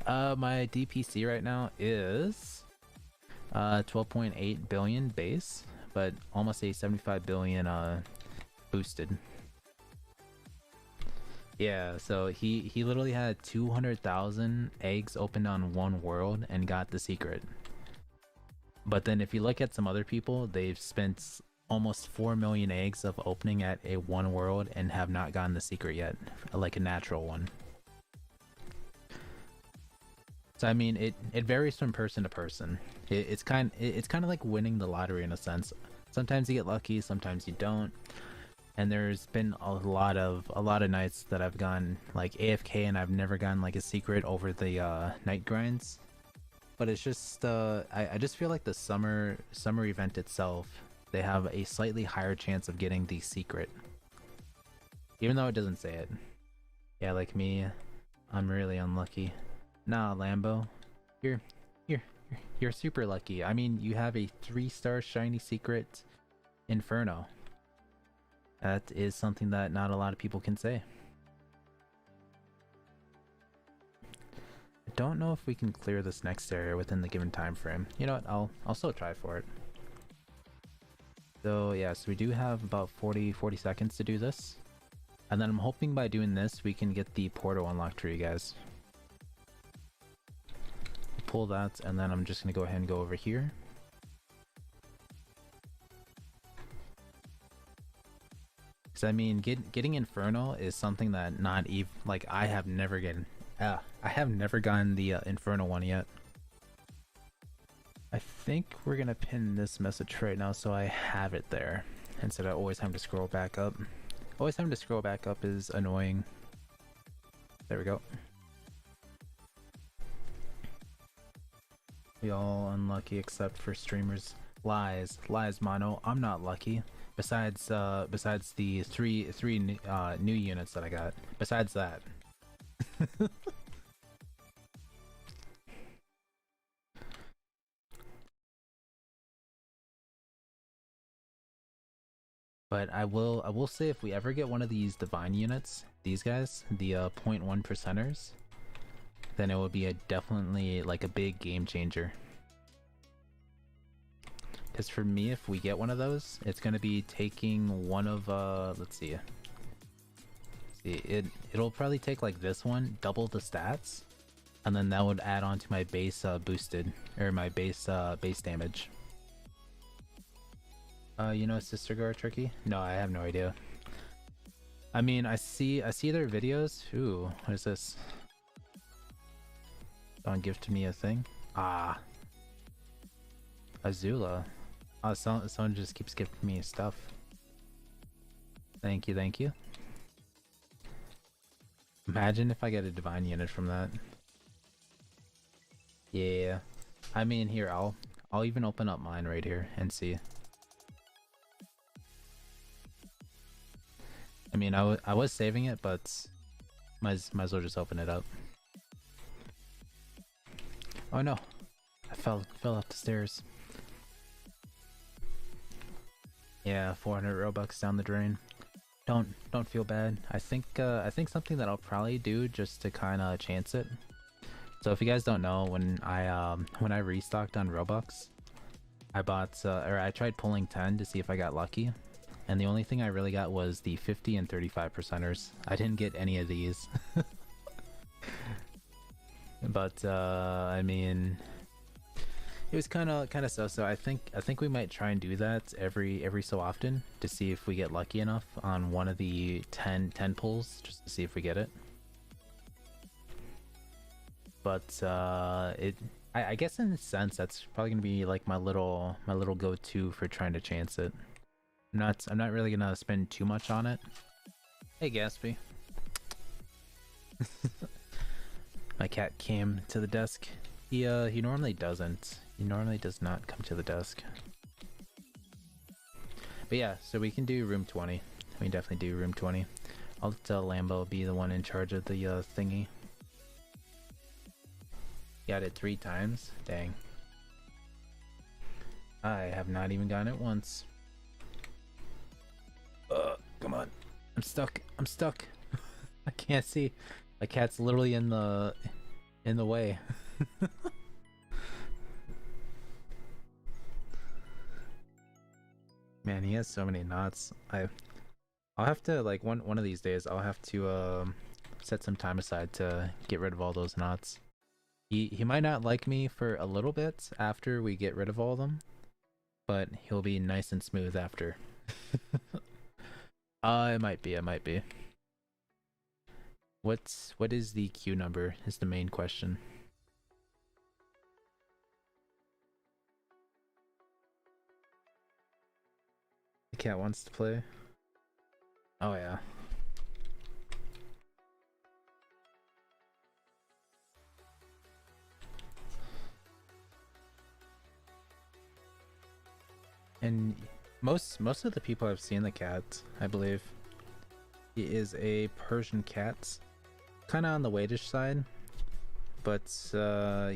My DPC right now is 12.8 billion base, but almost a 75 billion boosted. Yeah, so he literally had 200,000 eggs opened on one world and got the secret. But then if you look at some other people, they've spent almost 4 million eggs of opening at a one world and have not gotten the secret yet, like a natural one. So I mean, it varies from person to person. It's kind of like winning the lottery in a sense. Sometimes you get lucky, sometimes you don't. And there's been a lot of nights that I've gone like AFK and I've never gotten like a secret over the night grinds. But it's just I just feel like the summer event itself, they have a slightly higher chance of getting the secret, even though it doesn't say it. Yeah, like me, I'm really unlucky. Nah, Lambo, you're you're super lucky. I mean, you have a 3-star shiny secret Inferno. That is something that not a lot of people can say. I don't know if we can clear this next area within the given time frame. You know what? I'll still try for it. So yeah, so we do have about 40 seconds to do this. And then I'm hoping by doing this we can get the portal unlocked for you guys. Pull that, and then I'm just gonna go ahead and go over here. Because I mean, getting Inferno is something that not even like I have never gotten the Inferno one yet. I think we're gonna pin this message right now so I have it there instead of always having to scroll back up. Always having to scroll back up is annoying. There we go. We all unlucky except for streamers. Lies, Mono. I'm not lucky. Besides the three new units that I got. Besides that. But I will say, if we ever get one of these divine units, these guys, the 0.1 percenters, then it will be definitely like a big game changer. Because for me, if we get one of those, it's gonna be taking one of let's see. It'll probably take like this one, double the stats, and then that would add on to my base boosted, or my base damage. You know Sister Guard, Tricky? No, I have no idea. I mean, I see their videos. Ooh, what is this? Don't give to me a thing. Ah, Azula. Oh, someone just keeps giving me stuff. Thank you, thank you. Imagine if I get a divine unit from that. Yeah. I mean, here, I'll even open up mine right here and see. I mean, I was saving it, but might as well just open it up. Oh no, I fell off the stairs. Yeah, 400 Robux down the drain. Don't feel bad. I think something that I'll probably do just to kind of chance it. So if you guys don't know, when I restocked on Robux, I bought or I tried pulling 10 to see if I got lucky, and the only thing I really got was the 50 and 35 percenters. I didn't get any of these. But I mean, it was kind of so. I think we might try and do that every so often to see if we get lucky enough on one of the 10 pulls, just to see if we get it. But I guess in a sense that's probably gonna be like my little go-to for trying to chance it. I'm not really gonna spend too much on it. Hey Gatsby. My cat came to the desk. He normally doesn't. He normally does not come to the desk. But yeah, so we can do room 20. We can definitely do room 20. I'll let Lambo be the one in charge of the thingy. Got it 3 times? Dang. I have not even gotten it once. Come on. I'm stuck. I'm stuck. I can't see. My cat's literally in the way. Man, he has so many knots. I'll have to, like, one of these days I'll have to set some time aside to get rid of all those knots. He might not like me for a little bit after we get rid of all of them, but he'll be nice and smooth after. It might be. What is the queue number is the main question. The cat wants to play. Oh yeah. And most of the people I've seen the cat, I believe, he is a Persian cat, kind of on the whitish side, but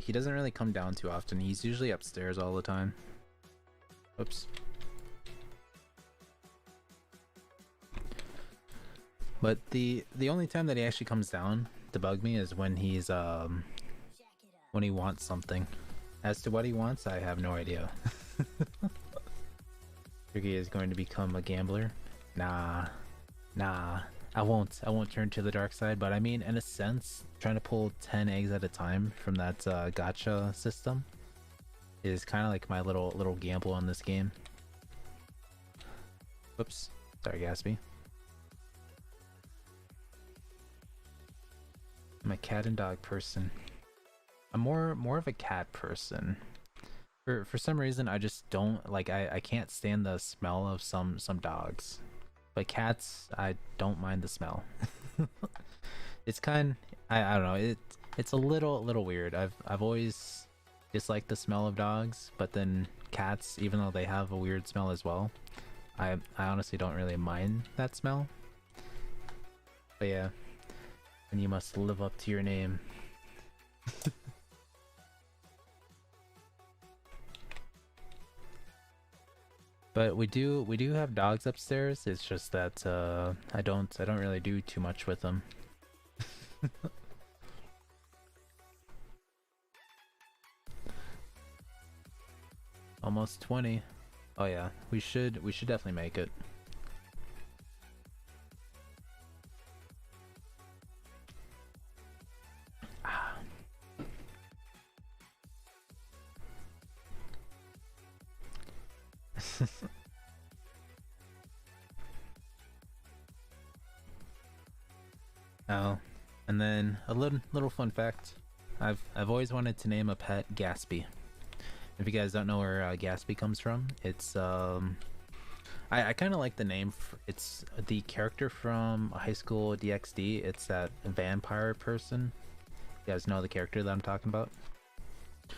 he doesn't really come down too often. He's usually upstairs all the time. Oops. But the only time that he actually comes down to bug me is when he's when he wants something. As to what he wants, I have no idea. Tricky is going to become a gambler. Nah. I won't turn to the dark side, but I mean, in a sense, trying to pull 10 eggs at a time from that gacha system is kind of like my little gamble on this game. Whoops. Sorry, Gatsby. I'm a cat and dog person. I'm more of a cat person. For some reason, I just don't like. I can't stand the smell of some dogs, but cats, I don't mind the smell. It's I don't know. It's a little weird. I've always disliked the smell of dogs, but then cats, even though they have a weird smell as well, I honestly don't really mind that smell. But yeah, and you must live up to your name. But we do have dogs upstairs. It's just that I don't really do too much with them. Almost 20. Oh yeah, we should definitely make it. Oh, and then a little fun fact. I've always wanted to name a pet Gatsby. If you guys don't know where Gatsby comes from, it's I kind of like the name. It's the character from High School DxD. It's that vampire person. You guys know the character that I'm talking about? For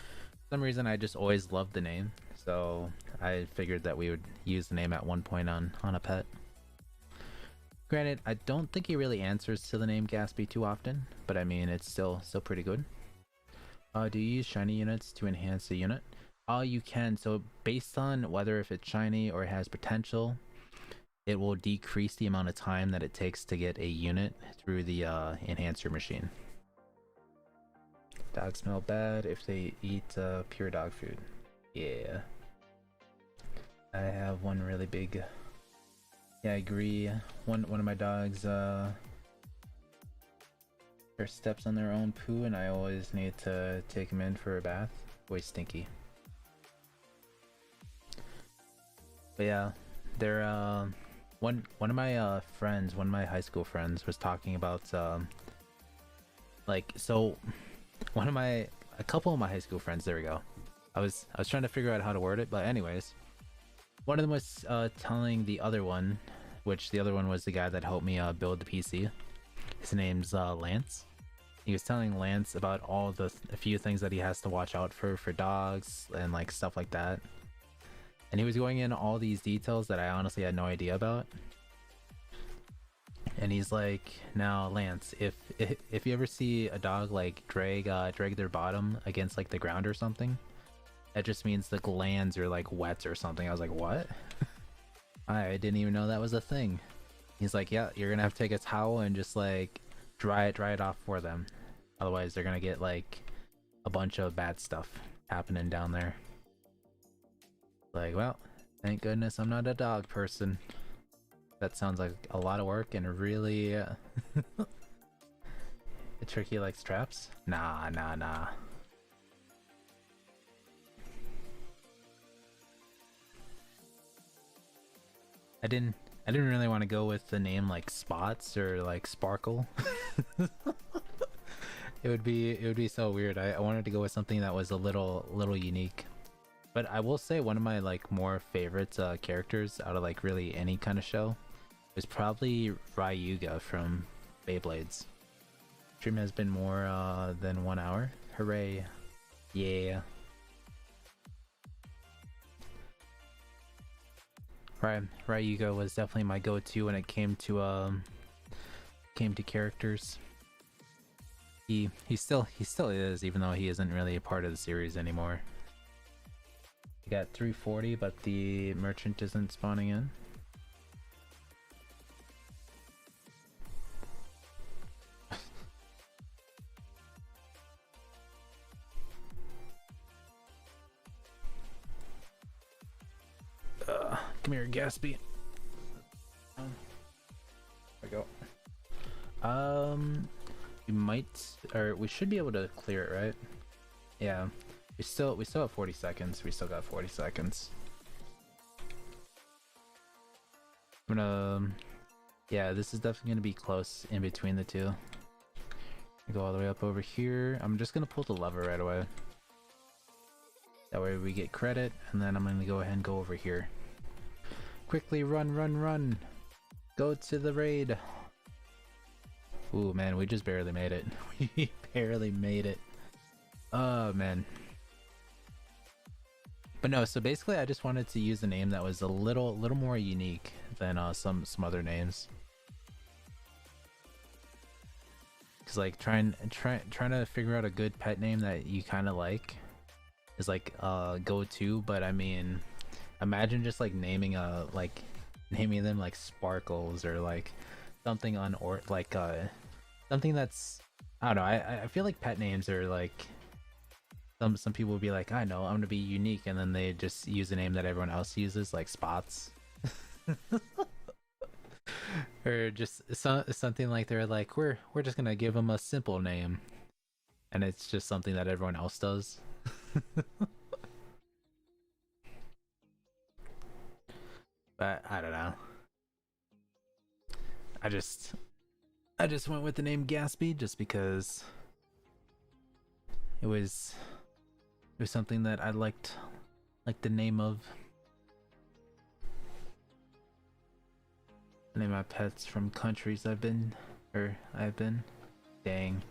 some reason, I just always loved the name, so I figured that we would use the name at one point on a pet. Granted, I don't think he really answers to the name Gatsby too often, but I mean, it's still pretty good. Do you use shiny units to enhance the unit? You can. So based on whether if it's shiny or it has potential, it will decrease the amount of time that it takes to get a unit through the enhancer machine. Dogs smell bad if they eat pure dog food. Yeah. I have one really big... Yeah, I agree. One of my dogs, their steps on their own poo, and I always need to take him in for a bath. Always stinky. But yeah, they're one of my friends, one of my high school friends, was talking about like, so a couple of my high school friends. There we go. I was trying to figure out how to word it, but anyways, one of them was telling the other one, which the other one was the guy that helped me build the PC. His name's Lance. He was telling Lance about all the a few things that he has to watch out for dogs and like stuff like that. And he was going in all these details that I honestly had no idea about. And he's like, now Lance, if you ever see a dog like drag their bottom against like the ground or something, that just means the glands are like wet or something. I was like, what? I didn't even know that was a thing. He's like, yeah, you're gonna have to take a towel and just like dry it off for them. Otherwise they're gonna get like a bunch of bad stuff happening down there. Like, well, thank goodness I'm not a dog person. That sounds like a lot of work and really Tricky likes traps? Nah. I didn't really want to go with the name like Spots or like Sparkle. It would be so weird. I wanted to go with something that was a little unique. But I will say one of my like more favorite characters out of like really any kind of show is probably Ryuga from Beyblades. Stream has been more than 1 hour. Hooray. Yeah. Ryuga was definitely my go-to when it came to characters. He still is, even though he isn't really a part of the series anymore. We got 340, but the merchant isn't spawning in. Come here, Gatsby. There we go. We might, or we should be able to clear it, right? Yeah. We still have 40 seconds. We still got 40 seconds. I'm gonna, yeah, this is definitely gonna be close in between the two. Go all the way up over here. I'm just gonna pull the lever right away. That way we get credit, and then I'm gonna go ahead and go over here. Quickly run! Go to the raid. Ooh man, we just barely made it. We barely made it. Oh man. But no, so basically I just wanted to use a name that was a little more unique than some other names. Cause like trying to figure out a good pet name that you kind of like is like go-to, but I mean, imagine just like naming them like Sparkles or like something something that's, I don't know. I feel like pet names are like some people would be like, I know, I'm gonna be unique, and then they just use a name that everyone else uses, like Spots. Or just something like they're like, we're just gonna give them a simple name, and it's just something that everyone else does. But I don't know. I just went with the name Gatsby just because it was something that I liked the name of. Name my pets from countries I've been. Dang.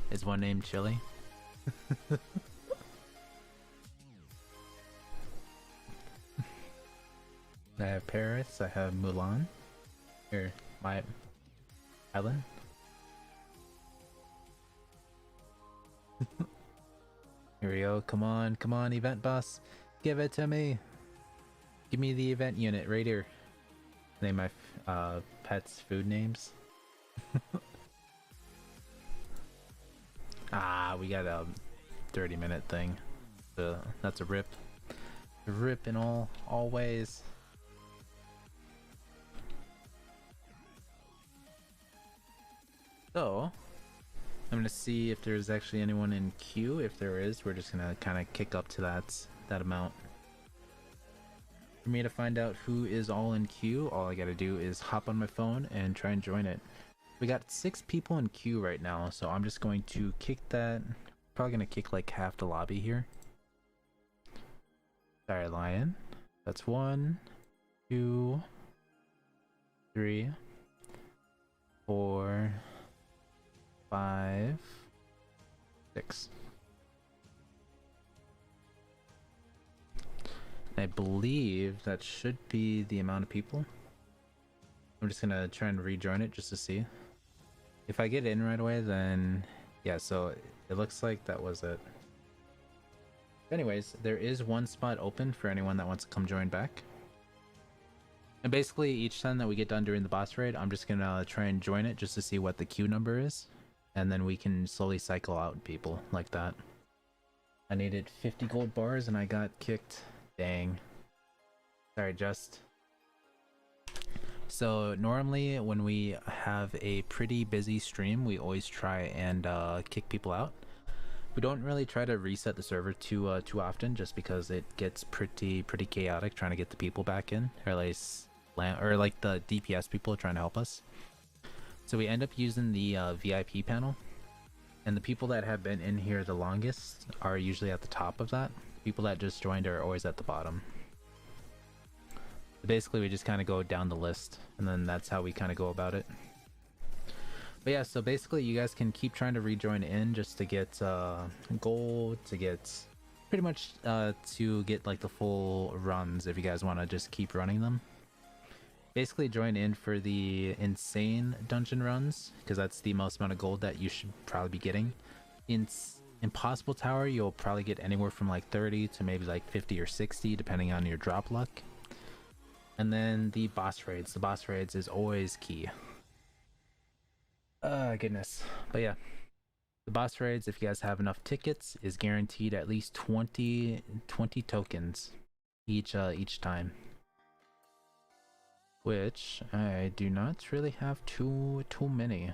Is one named Chili? I have Paris, I have Mulan. Here, my island. Here we go, come on, event boss. Give it to me. Give me the event unit right here. Name my pets food names. We got a 30-minute thing. That's a rip. A rip in all ways. So, I'm gonna see if there's actually anyone in queue. If there is, we're just gonna kind of kick up to that amount. For me to find out who is all in queue, all I gotta do is hop on my phone and try and join it. We got 6 people in queue right now, so I'm just going to kick that. Probably gonna kick like half the lobby here. Sorry, Lion. That's 1, 2, 3, 4, 5, 6. I believe that should be the amount of people. I'm just gonna try and rejoin it just to see. If I get in right away, then yeah, so it looks like that was it. Anyways, there is one spot open for anyone that wants to come join back. And basically each time that we get done during the boss raid, I'm just gonna try and join it just to see what the queue number is. And then we can slowly cycle out people like that. I needed 50 gold bars and I got kicked. Dang. Sorry, Just. So normally when we have a pretty busy stream, we always try and kick people out. We don't really try to reset the server too often, just because it gets pretty chaotic trying to get the people back in, or like the DPS people trying to help us. So we end up using the VIP panel, and the people that have been in here the longest are usually at the top of that. People that just joined are always at the bottom. Basically we just kind of go down the list, and then that's how we kind of go about it. But yeah, so basically you guys can keep trying to rejoin in just to get gold, to get pretty much to get like the full runs if you guys want to just keep running them. Basically join in for the insane dungeon runs, because that's the most amount of gold that you should probably be getting. In Impossible Tower you'll probably get anywhere from like 30 to maybe like 50 or 60 depending on your drop luck. And then the boss raids. The boss raids is always key. Goodness. But yeah, the boss raids, if you guys have enough tickets, is guaranteed at least 20 tokens each time. Which I do not really have too many.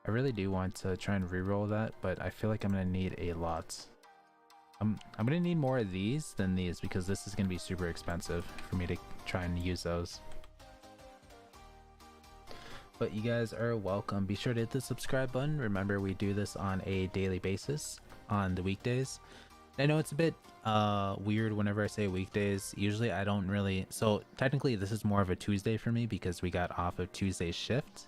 I really do want to try and reroll that, but I feel like I'm gonna need a lot. I'm gonna need more of these than these, because this is gonna be super expensive for me to try and use those. But you guys are welcome. Be sure to hit the subscribe button. Remember, we do this on a daily basis on the weekdays. I know it's a bit weird whenever I say weekdays. Usually I don't really, so technically this is more of a Tuesday for me because we got off of Tuesday's shift,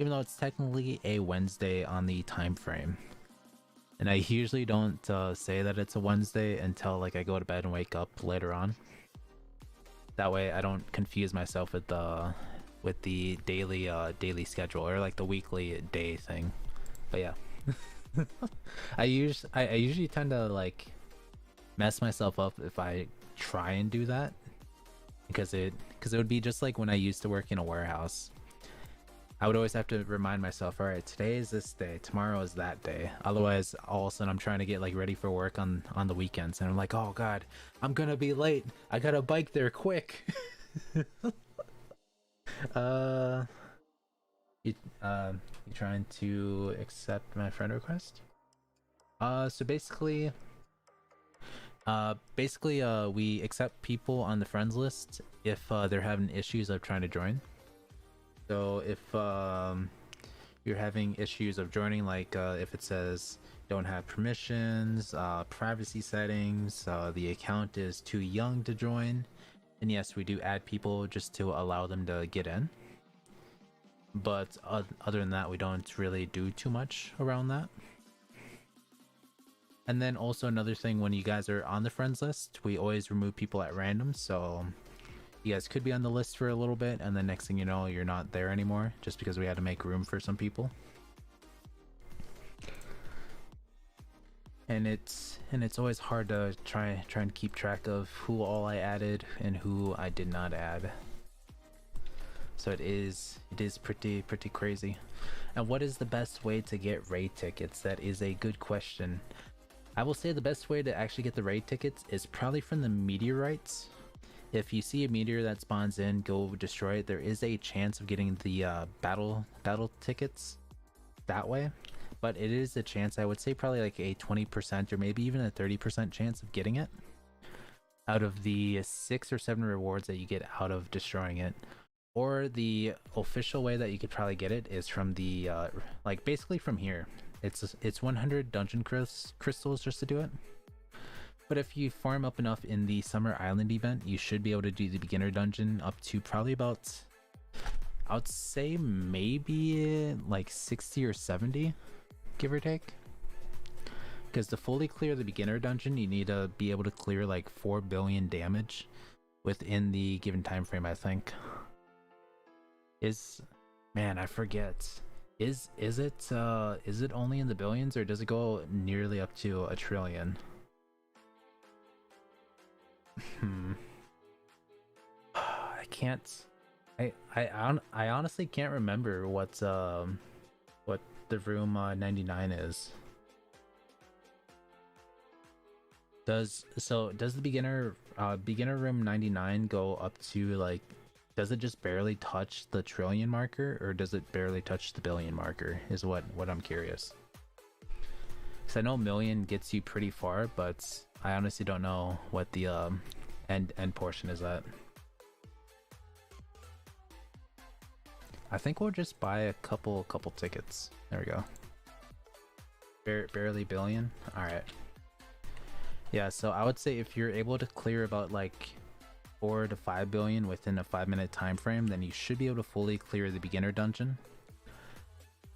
even though it's technically a Wednesday on the time frame. And I usually don't say that it's a Wednesday until like I go to bed and wake up later on. That way I don't confuse myself with the daily schedule, or like the weekly day thing. But yeah. I usually tend to like mess myself up if I try and do that, because it would be just like when I used to work in a warehouse. I would always have to remind myself, all right, today is this day, tomorrow is that day. Otherwise, all of a sudden I'm trying to get like ready for work on the weekends, and I'm like, oh god, I'm gonna be late. I gotta bike there quick. You trying to accept my friend request? So basically, we accept people on the friends list if they're having issues of trying to join. So if you're having issues of joining, like if it says don't have permissions, privacy settings, the account is too young to join, And yes, we do add people just to allow them to get in. But other than that, we don't really do too much around that. And then also another thing, when you guys are on the friends list, we always remove people at random. So you guys could be on the list for a little bit, and then next thing you know, you're not there anymore, just because we had to make room for some people. And it's always hard to try and keep track of who all I added and who I did not add. So it is pretty crazy. And what is the best way to get raid tickets? That is a good question. I will say the best way to actually get the raid tickets is probably from the meteorites. If you see a meteor that spawns in, go destroy it. There is a chance of getting the battle tickets that way, but it is a chance. I would say probably like a 20% or maybe even a 30% chance of getting it out of the 6 or 7 rewards that you get out of destroying it. Or the official way that you could probably get it is from the like basically from here. It's 100 dungeon crystals just to do it. But if you farm up enough in the Summer Island event, you should be able to do the beginner dungeon up to probably about, I would say maybe like 60 or 70, give or take. Because to fully clear the beginner dungeon, you need to be able to clear like 4 billion damage within the given time frame, I think. Man, I forget. Is it only in the billions, or does it go nearly up to a trillion? I can't. I honestly can't remember what the room 99 is. Does the beginner room 99 go up to like? Does it just barely touch the trillion marker, or does it barely touch the billion marker? Is what I'm curious. Because I know million gets you pretty far, but I honestly don't know what the end portion is at. I think we'll just buy a couple tickets. There we go. Barely billion. All right. Yeah, so I would say if you're able to clear about like 4 to 5 billion within a 5-minute time frame, then you should be able to fully clear the beginner dungeon.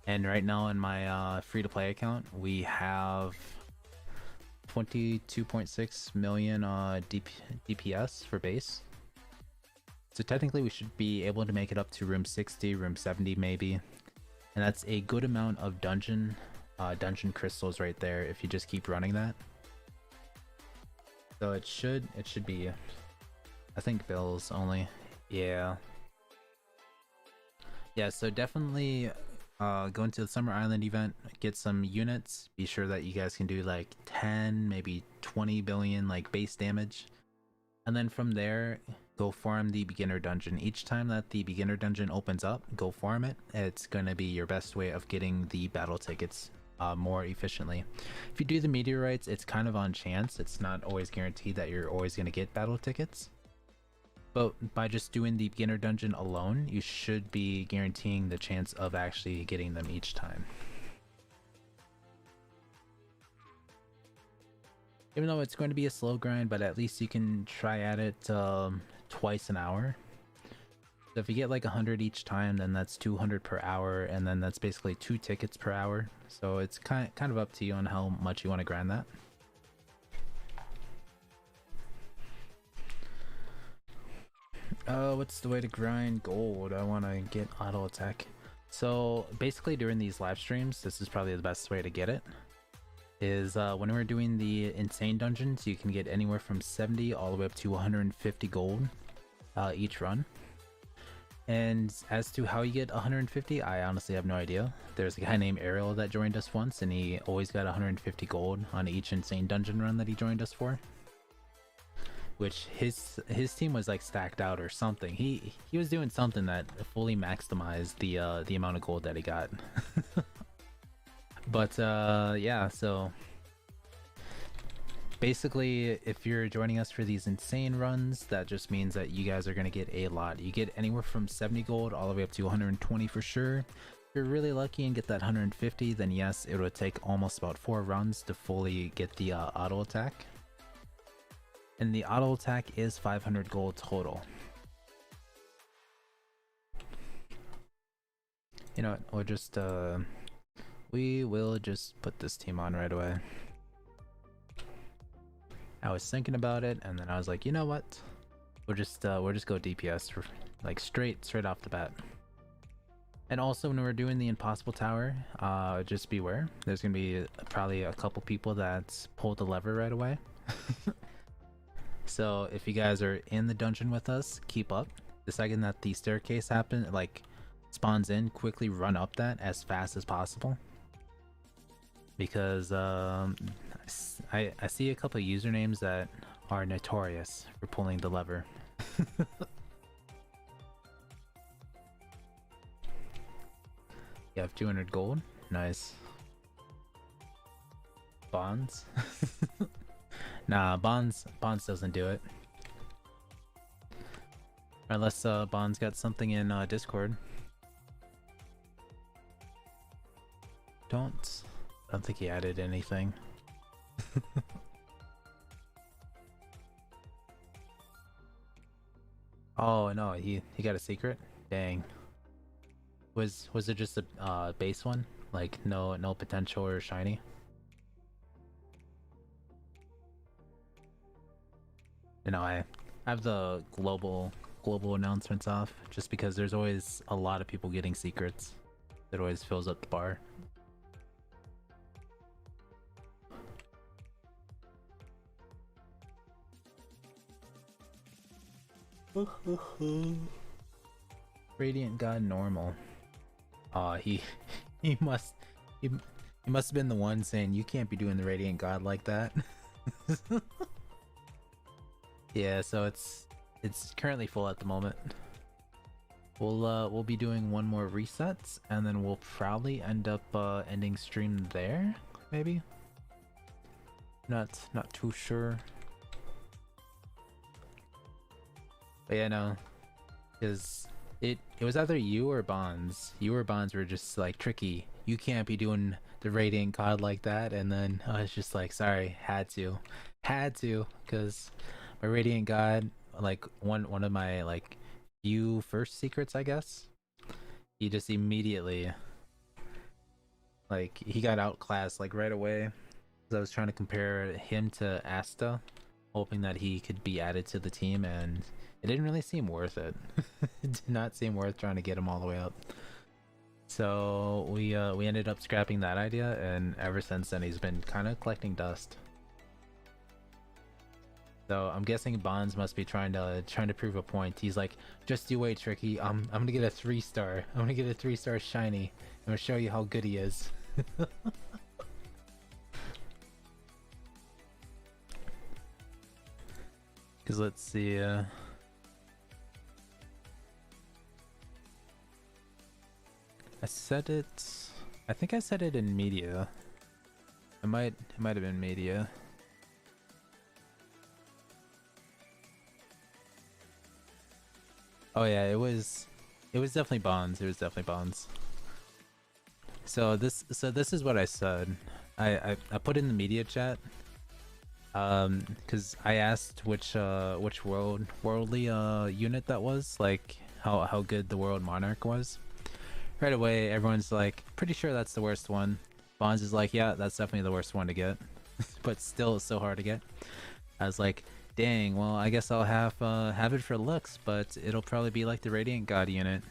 And right now in my free-to-play account, we have 22.6 million DPS for base. So technically we should be able to make it up to room 60, room 70 maybe. And that's a good amount of dungeon crystals right there if you just keep running that. So it should be, I think, bills only. Yeah, so definitely go into the Summer Island event, get some units, be sure that you guys can do like 10 maybe 20 billion like base damage, and then from there go farm the beginner dungeon. Each time that the beginner dungeon opens up, go farm it. It's going to be your best way of getting the battle tickets more efficiently. If you do the meteorites, it's kind of on chance. It's not always guaranteed that you're always going to get battle tickets. But by just doing the beginner dungeon alone, you should be guaranteeing the chance of actually getting them each time. Even though it's going to be a slow grind, but at least you can try at it twice an hour. So if you get like 100 each time, then that's 200 per hour, and then that's basically 2 tickets per hour. So it's kind of up to you on how much you want to grind that. What's the way to grind gold? I want to get auto attack. So basically during these live streams, this is probably the best way to get it. Is when we're doing the insane dungeons, you can get anywhere from 70 all the way up to 150 gold each run. And as to how you get 150, I honestly have no idea. There's a guy named Ariel that joined us once, and he always got 150 gold on each insane dungeon run that he joined us for. Which his team was like stacked out or something. He was doing something that fully maximized the amount of gold that he got. But yeah, so basically if you're joining us for these insane runs, that just means that you guys are going to get a lot. You get anywhere from 70 gold all the way up to 120 for sure. If you're really lucky and get that 150, then yes, it would take almost about 4 runs to fully get the auto attack. And the auto attack is 500 gold total. You know what, we'll just we will just put this team on right away. I was thinking about it, and then I was like, you know what? We'll just go DPS for, like straight off the bat. And also, when we're doing the impossible tower, just beware. There's gonna be probably a couple people that pull the lever right away. So if you guys are in the dungeon with us, keep up. The second that the staircase spawns in, quickly run up that as fast as possible. Because I see a couple of usernames that are notorious for pulling the lever. You have 200 gold. Nice. Bonds? Nah, Bonds doesn't do it. Unless Bonds got something in Discord. I don't think he added anything. Oh no, he got a secret? Dang. Was it just a base one? Like no potential or shiny? You know, I have the global announcements off just because there's always a lot of people getting secrets. It always fills up the bar. Radiant God normal. He must have been the one saying you can't be doing the Radiant God like that. Yeah, so it's currently full at the moment. We'll be doing one more resets, and then we'll probably end up ending stream there, maybe. Not too sure. But yeah, no, because it was either you or Bonds. You or Bonds were just like, Tricky, you can't be doing the Radiant God like that, and then I was just like, sorry, had to, because my Radiant God, like one of my like few first secrets, I guess, he just immediately, like, he got outclassed like right away. I was trying to compare him to Asta, hoping that he could be added to the team, and it didn't really seem worth it. It did not seem worth trying to get him all the way up. So we ended up scrapping that idea, and ever since then he's been kind of collecting dust. So I'm guessing Bonds must be trying to prove a point. He's like, just you wait, Tricky. I'm gonna get a 3-star. I'm gonna get a 3-star shiny. I'm gonna show you how good he is. Cause let's see. I said it. I think I said it in media. It might have been media. Oh yeah, it was definitely Bonds. It was definitely Bonds. So this is what I said. I put in the media chat. Because I asked which worldly unit that was, like how good the world monarch was. Right away, everyone's like, pretty sure that's the worst one. Bonds is like, yeah, that's definitely the worst one to get, but still it's so hard to get. I was like, dang, well, I guess I'll have it for looks, but it'll probably be like the Radiant God unit.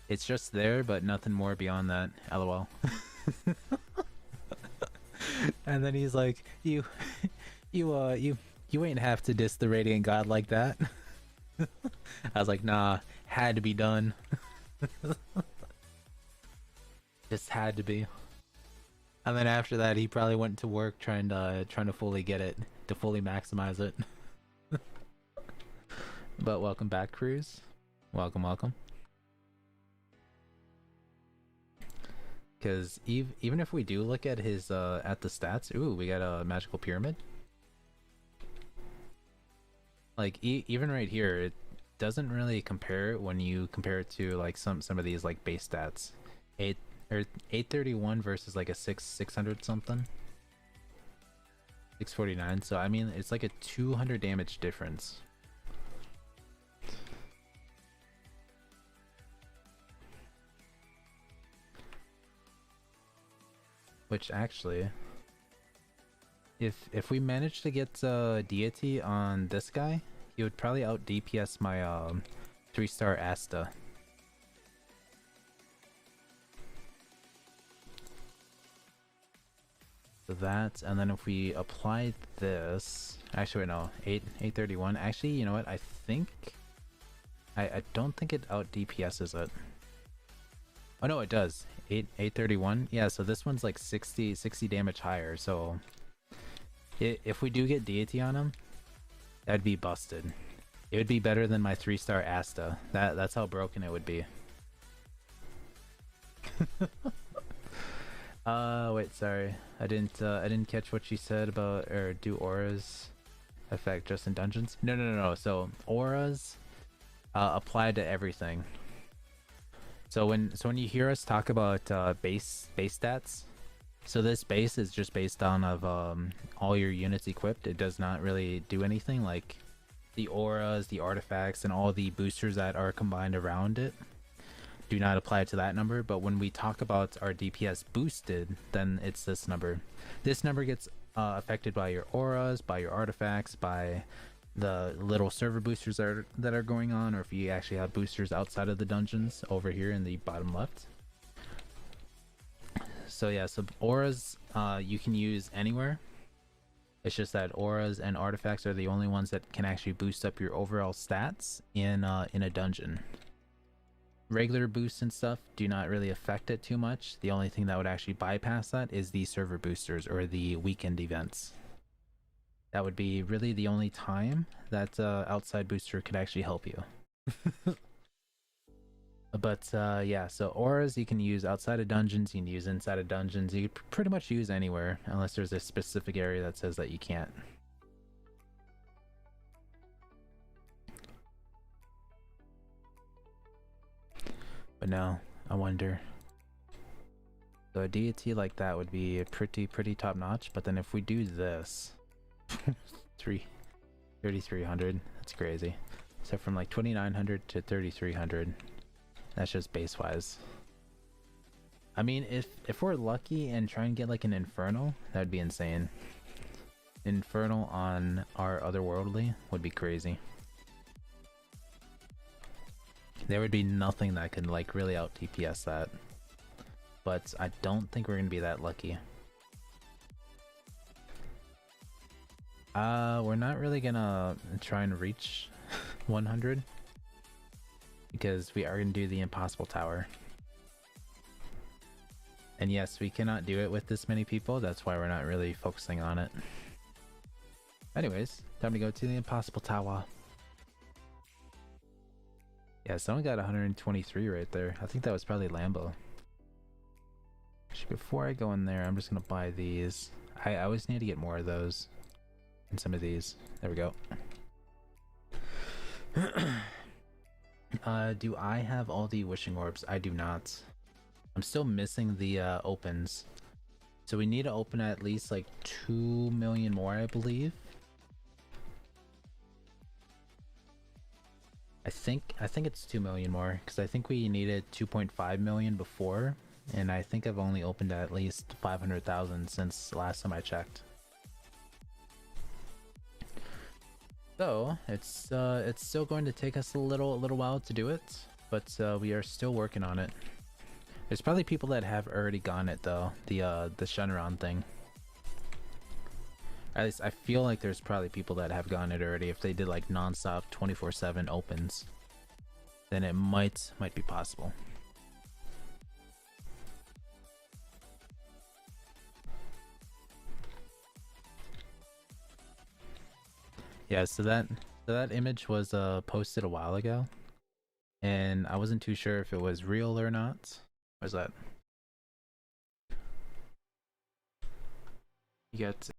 It's just there, but nothing more beyond that. LOL. And then he's like, you ain't have to diss the Radiant God like that. I was like, nah, had to be done. Just had to be. And then after that, he probably went to work trying to fully get it, to fully maximize it. But welcome back, Cruz. Welcome. Because even if we do look at his at the stats, ooh, we got a magical pyramid. Like even right here, it doesn't really compare when you compare it to like some of these like base stats. 831 versus like a 600 something. 649. So I mean, it's like a 200 damage difference. Which actually, if we manage to get deity on this guy, he would probably out DPS my 3-star Asta. So that, and then if we apply this, actually wait, no, 831. Actually, you know what? I think I don't think it out DPSs it. Oh no, it does. 831. Yeah, so this one's like 60 damage higher. So if we do get deity on him, that'd be busted. It would be better than my 3-star Asta. That's how broken it would be. Wait, sorry. I didn't catch what she said about, or do auras affect just in dungeons? No. So auras apply to everything. So when you hear us talk about base stats, so this base is just based on of all your units equipped. It does not really do anything like the auras, the artifacts, and all the boosters that are combined around it do not apply to that number. But when we talk about our DPS boosted, then it's this number. This number gets affected by your auras, by your artifacts, by the little server boosters that are going on, or if you actually have boosters outside of the dungeons over here in the bottom left. So yeah, so auras you can use anywhere. It's just that auras and artifacts are the only ones that can actually boost up your overall stats in a dungeon. Regular boosts and stuff do not really affect it too much. The only thing that would actually bypass that is the server boosters or the weekend events. That would be really the only time that outside booster could actually help you. But yeah, so auras you can use outside of dungeons, you can use inside of dungeons, you can pretty much use anywhere unless there's a specific area that says that you can't. But now, I wonder. So a deity like that would be pretty top notch, but then if we do this, 3,300, that's crazy. So from like 2,900 to 3,300, that's just base wise. I mean, if we're lucky and try and get like an infernal, that'd be insane. Infernal on our otherworldly would be crazy. There would be nothing that could like really out TPS that. But I don't think we're gonna be that lucky. We're not really gonna try and reach 100 because we are gonna do the impossible tower. And yes, we cannot do it with this many people. That's why we're not really focusing on it. Anyways, time to go to the impossible tower. Yeah, someone got 123 right there. I think that was probably Lambo. Actually, before I go in there, I'm just gonna buy these. I always need to get more of those. And some of these. There we go. Do I have all the wishing orbs? I do not. I'm still missing the opens. So we need to open at least like 2 million more, I believe. I think it's 2 million more because I think we needed 2.5 million before, and I think I've only opened at least 500,000 since last time I checked. So it's still going to take us a little while to do it, but we are still working on it. There's probably people that have already gone it though, the Shenron thing. At least I feel like there's probably people that have gone it already. If they did like non-stop 24/7 opens, then it might be possible. Yeah, so that image was posted a while ago, and I wasn't too sure if it was real or not. Where's that? You got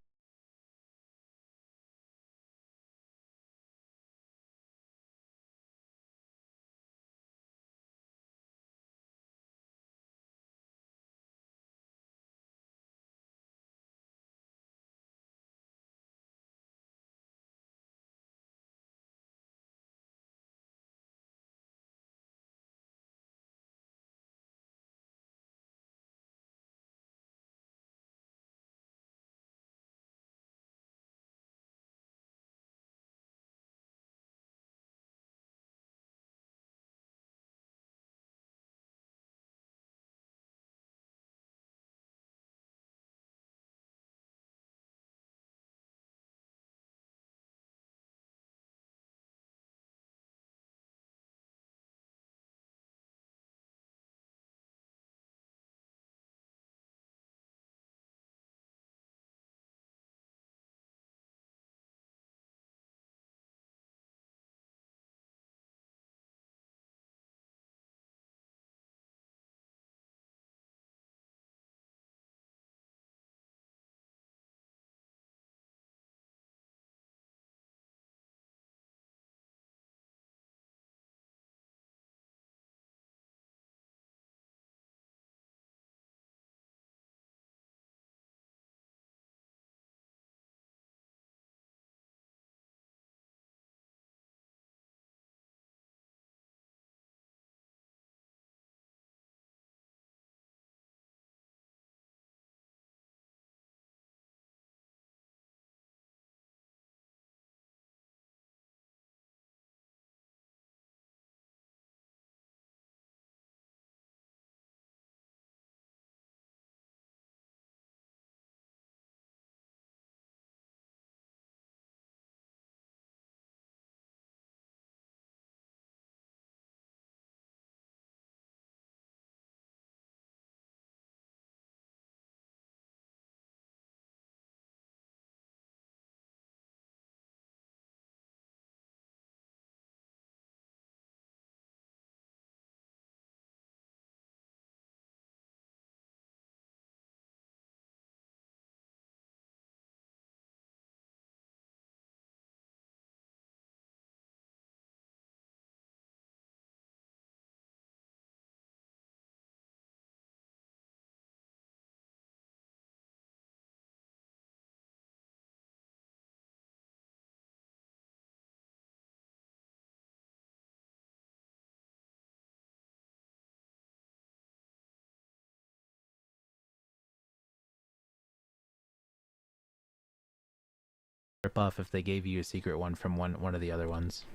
rip off if they gave you a secret one from one of the other ones.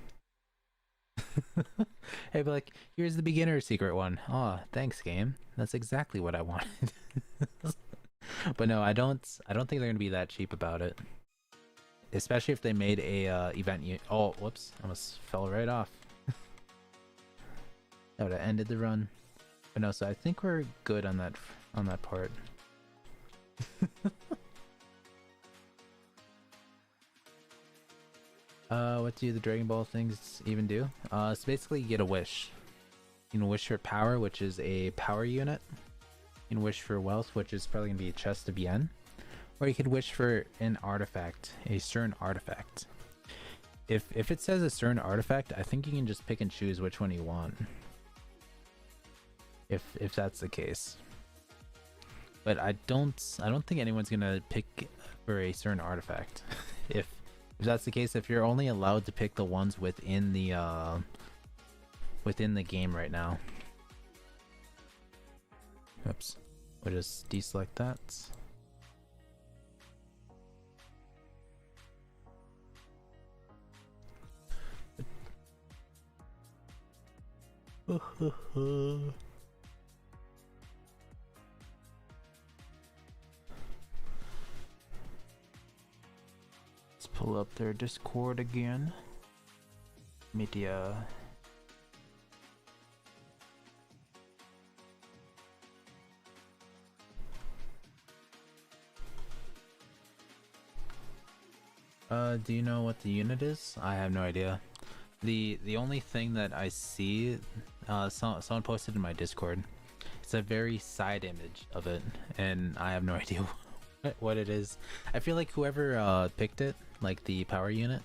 Hey, but like, here's the beginner secret one. Oh, thanks, game. That's exactly what I wanted. But no, I don't think they're gonna be that cheap about it. Especially if they made a event. Oh, whoops! Almost fell right off. That would have ended the run. But no, so I think we're good on that part. What do the Dragon Ball things even do? It's basically you get a wish. You can wish for power, which is a power unit. You can wish for wealth, which is probably gonna be a chest of yen. Or you could wish for an artifact, a certain artifact. If it says a certain artifact, I think you can just pick and choose which one you want. If that's the case. But I don't think anyone's gonna pick for a certain artifact. if that's the case, if you're only allowed to pick the ones within the game right now. Oops. We'll just deselect that. Let's pull up their Discord again. Media. Do you know what the unit is? I have no idea. The only thing that I see, someone posted in my Discord. It's a very side image of it, and I have no idea what it is. I feel like whoever picked it, like the power unit,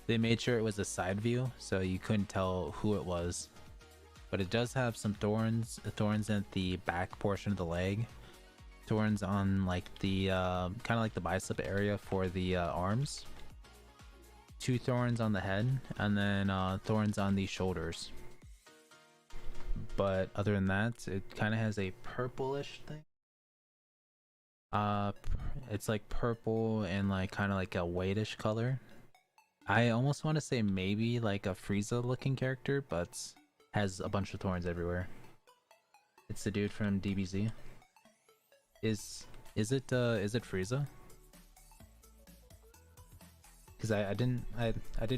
they made sure it was a side view, so you couldn't tell who it was. But it does have some thorns at the back portion of the leg, thorns on like the kind of like the bicep area for the arms, 2 thorns on the head, and then thorns on the shoulders. But other than that, it kind of has a purplish thing. It's like purple and like kind of like a whitish color. I almost want to say maybe like a Frieza looking character, but has a bunch of thorns everywhere. It's the dude from DBZ. Is it Frieza? Because I didn't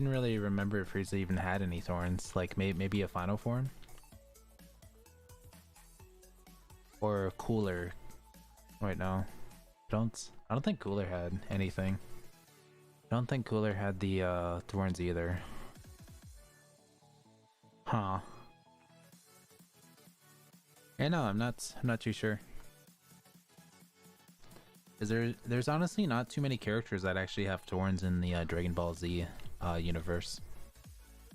really remember if Frieza even had any thorns. Like maybe a final form or Cooler. Wait, no, I don't think Cooler had anything. I don't think Cooler had the thorns either. Huh. Yeah, no, I'm not too sure. Is there's honestly not too many characters that actually have thorns in the Dragon Ball Z universe.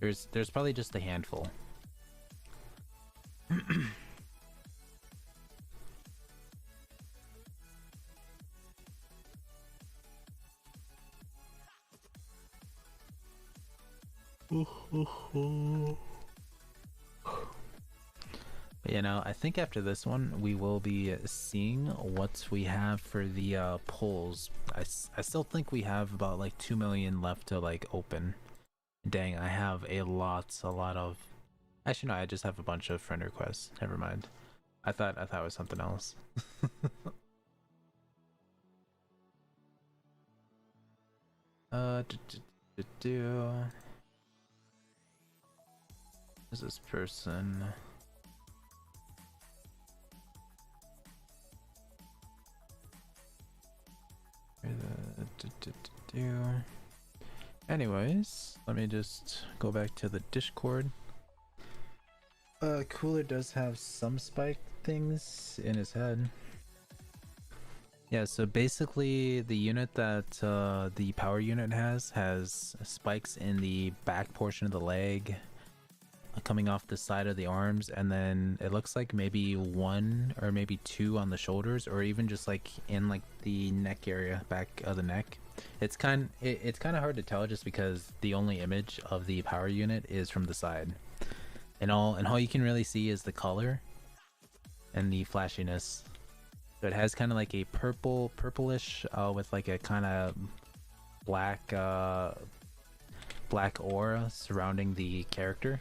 There's probably just a handful. But, you know, I think after this one we will be seeing what we have for the polls. I still think we have about like 2 million left to like open. Dang, I have a lot of. Actually, no, I just have a bunch of friend requests. Never mind. I thought it was something else. Who's this person? Anyways, let me just go back to the Discord. Cooler does have some spike things in his head. Yeah, so basically the unit that the power unit has spikes in the back portion of the leg, coming off the side of the arms, and then it looks like maybe 1 or maybe 2 on the shoulders, or even just like in like the neck area, back of the neck. It's kind of hard to tell just because the only image of the power unit is from the side, and all you can really see is the color and the flashiness. So it has kind of like a purplish with like a kind of black black aura surrounding the character.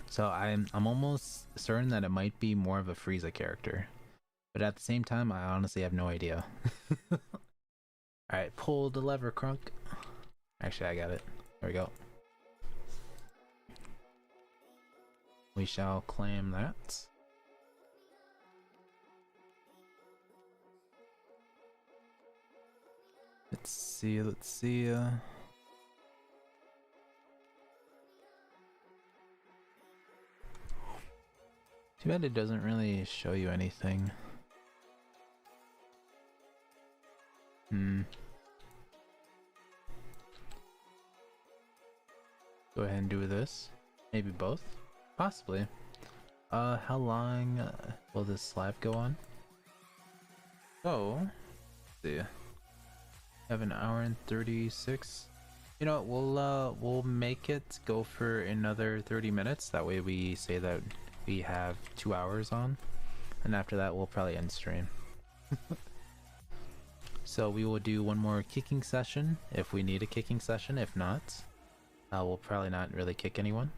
So I'm almost certain that it might be more of a Frieza character. But at the same time, I honestly have no idea. Alright, pull the lever, Crunk. Actually, I got it. There we go. We shall claim that. Let's see, let's see. Too bad it doesn't really show you anything. Go ahead and do this. Maybe both? Possibly. How long will this live go on? So, let's see. Have an hour and 36. You know what, we'll make it go for another 30 minutes. That way we say that we have 2 hours on. And after that we'll probably end stream. So we will do one more kicking session if we need a kicking session. If not, we'll probably not really kick anyone.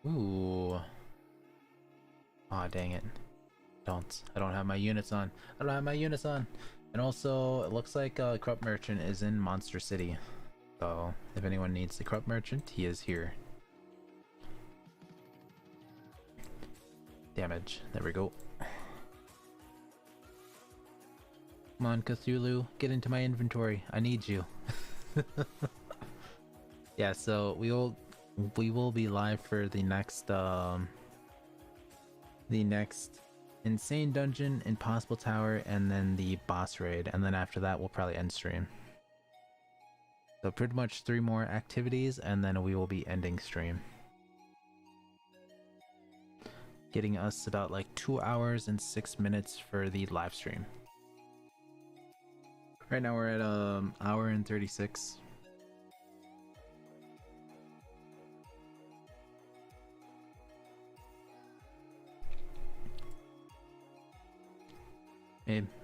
Ooh. Aw, dang it. I don't have my units on. I don't have my units on. And also, it looks like Corrupt Merchant is in Monster City. So, if anyone needs the Corrupt Merchant, he is here. Damage. There we go. Come on, Cthulhu. Get into my inventory. I need you. Yeah, so we will be live for the next Insane Dungeon, Impossible Tower, and then the boss raid, and then after that we'll probably end stream. So pretty much 3 more activities and then we will be ending stream. Getting us about like 2 hours and 6 minutes for the live stream. Right now we're at hour and 36.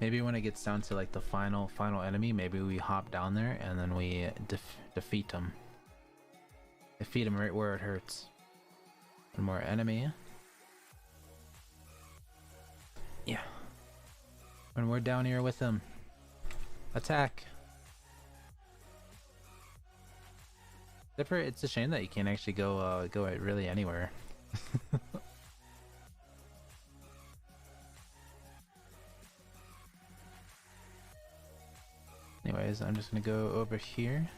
Maybe when it gets down to like the final enemy, maybe we hop down there and then we defeat him. Defeat him right where it hurts. One more enemy. Yeah. When we're down here with him. Attack! It's a shame that you can't actually go really anywhere. Anyways, I'm just gonna go over here.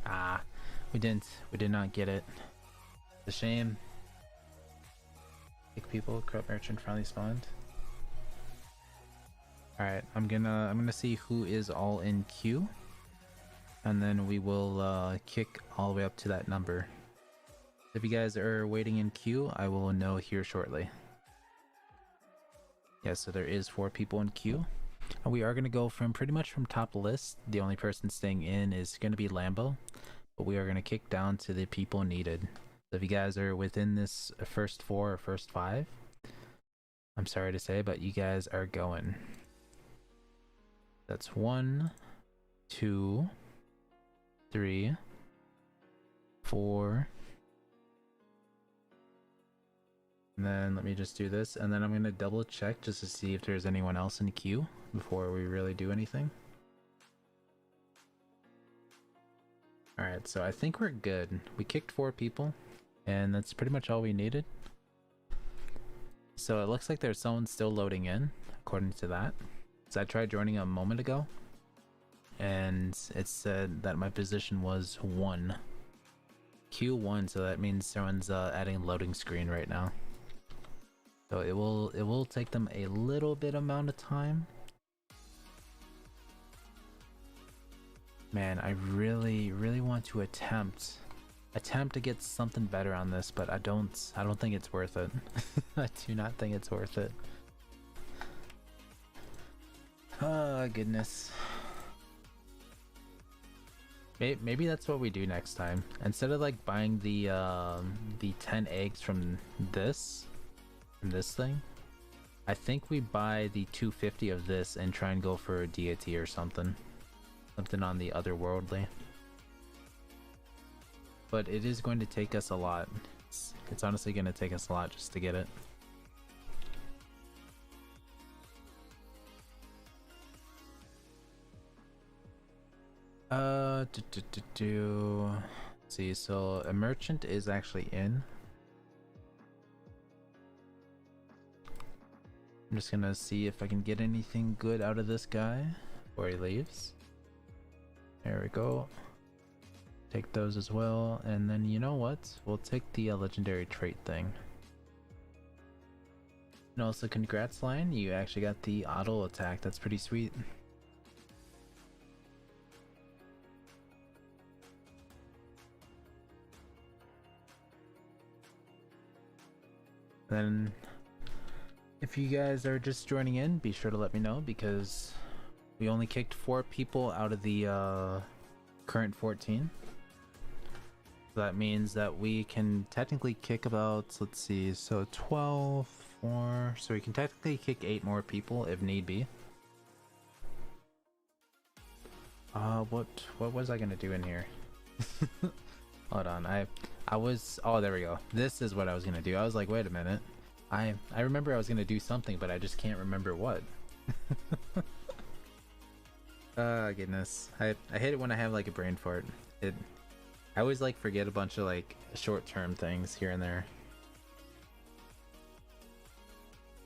Ah, we did not get it. It's a shame. Kick people, Corrupt Merchant finally spawned. Alright, I'm gonna see who is all in queue. And then we will kick all the way up to that number. If you guys are waiting in queue, I will know here shortly. Yeah, so there is 4 people in queue. And we are going to go from pretty much from top list. The only person staying in is going to be Lambo. But we are going to kick down to the people needed. So if you guys are within this first 4 or first 5, I'm sorry to say, but you guys are going. That's 1, 2, 3, 4. And then let me just do this, and then I'm going to double check just to see if there's anyone else in the queue before we really do anything. Alright, so I think we're good. We kicked 4 people, and that's pretty much all we needed. So it looks like there's someone still loading in, according to that. So I tried joining a moment ago, and it said that my position was 1. Q1, so that means someone's adding loading screen right now. So it will take them a little bit amount of time. Man, I really want to attempt to get something better on this, but I don't think it's worth it. I do not think it's worth it. Oh goodness. Maybe that's what we do next time. Instead of like buying the 10 eggs from this thing, I think we buy the 250 of this and try and go for a deity or something. Something on the otherworldly. But it is going to take us a lot. It's honestly going to take us a lot just to get it. Let's see, so a merchant is actually in. I'm just gonna see if I can get anything good out of this guy before he leaves. There we go. Take those as well, and then you know what? We'll take the legendary trait thing. And also, congrats, Lion. You actually got the auto attack. That's pretty sweet. Then, if you guys are just joining in, be sure to let me know because we only kicked 4 people out of the current 14. So that means that we can technically kick about, let's see, so 12, 4, so we can technically kick 8 more people if need be. What was I gonna do in here? Hold on, I was, oh, there we go. This is what I was gonna do. I was like, wait a minute. I remember I was gonna do something, but I just can't remember what. Goodness. I hate it when I have like a brain fart. I always like forget a bunch of like short-term things here and there.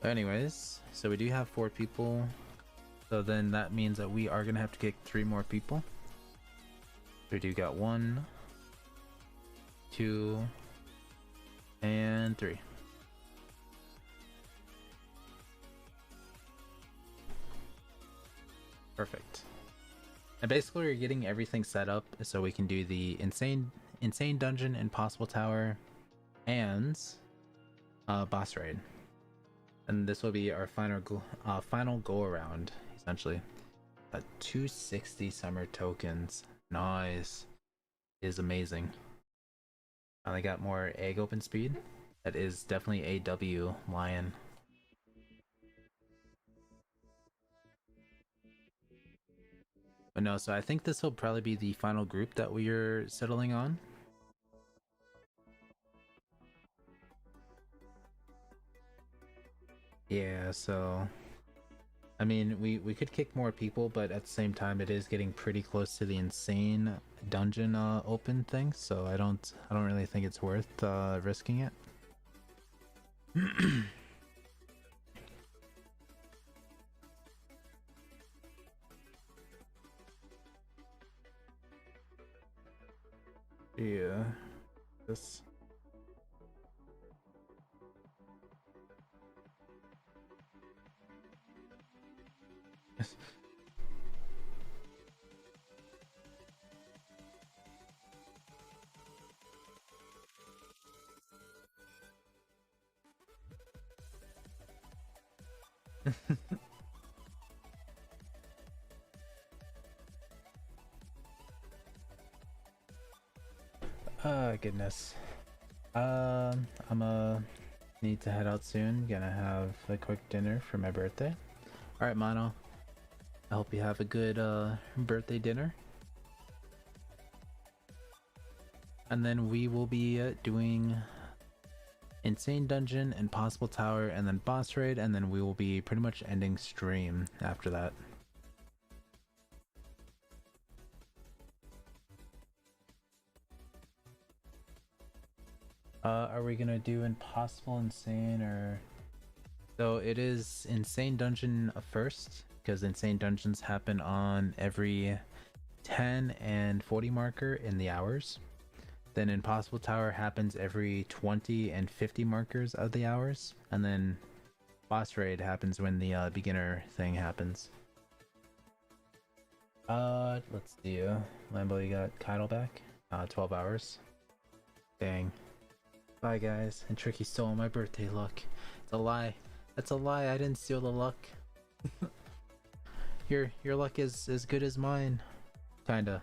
But anyways, so we do have 4 people. So then that means that we are gonna have to kick 3 more people. We do got 1, 2, and 3. Perfect. And basically we're getting everything set up so we can do the insane dungeon, impossible tower, and boss raid. And this will be our final go around, essentially. 260 summer tokens. Nice. Is amazing. I got more egg open speed. That is definitely AW Lion. But no, so I think this will probably be the final group that we are settling on. Yeah, so I mean, we could kick more people, but at the same time, it is getting pretty close to the insane dungeon open thing. So I don't really think it's worth risking it. Yeah, this. Goodness. I'm need to head out soon. Gonna have a quick dinner for my birthday. All right, Mono. I hope you have a good birthday dinner. And then we will be doing Insane Dungeon, Impossible Tower, and then Boss Raid, and then we will be pretty much ending stream after that. Are we gonna do Impossible, Insane, or... So it is Insane Dungeon first, because Insane Dungeons happen on every 10 and 40 marker in the hours. Then Impossible Tower happens every 20 and 50 markers of the hours. And then Boss Raid happens when the beginner thing happens. Let's see. Lambo, you got Kydal back? 12 hours. Dang. Bye, guys. And Tricky stole my birthday luck. It's a lie. That's a lie. I didn't steal the luck. Your luck is as good as mine. Kinda.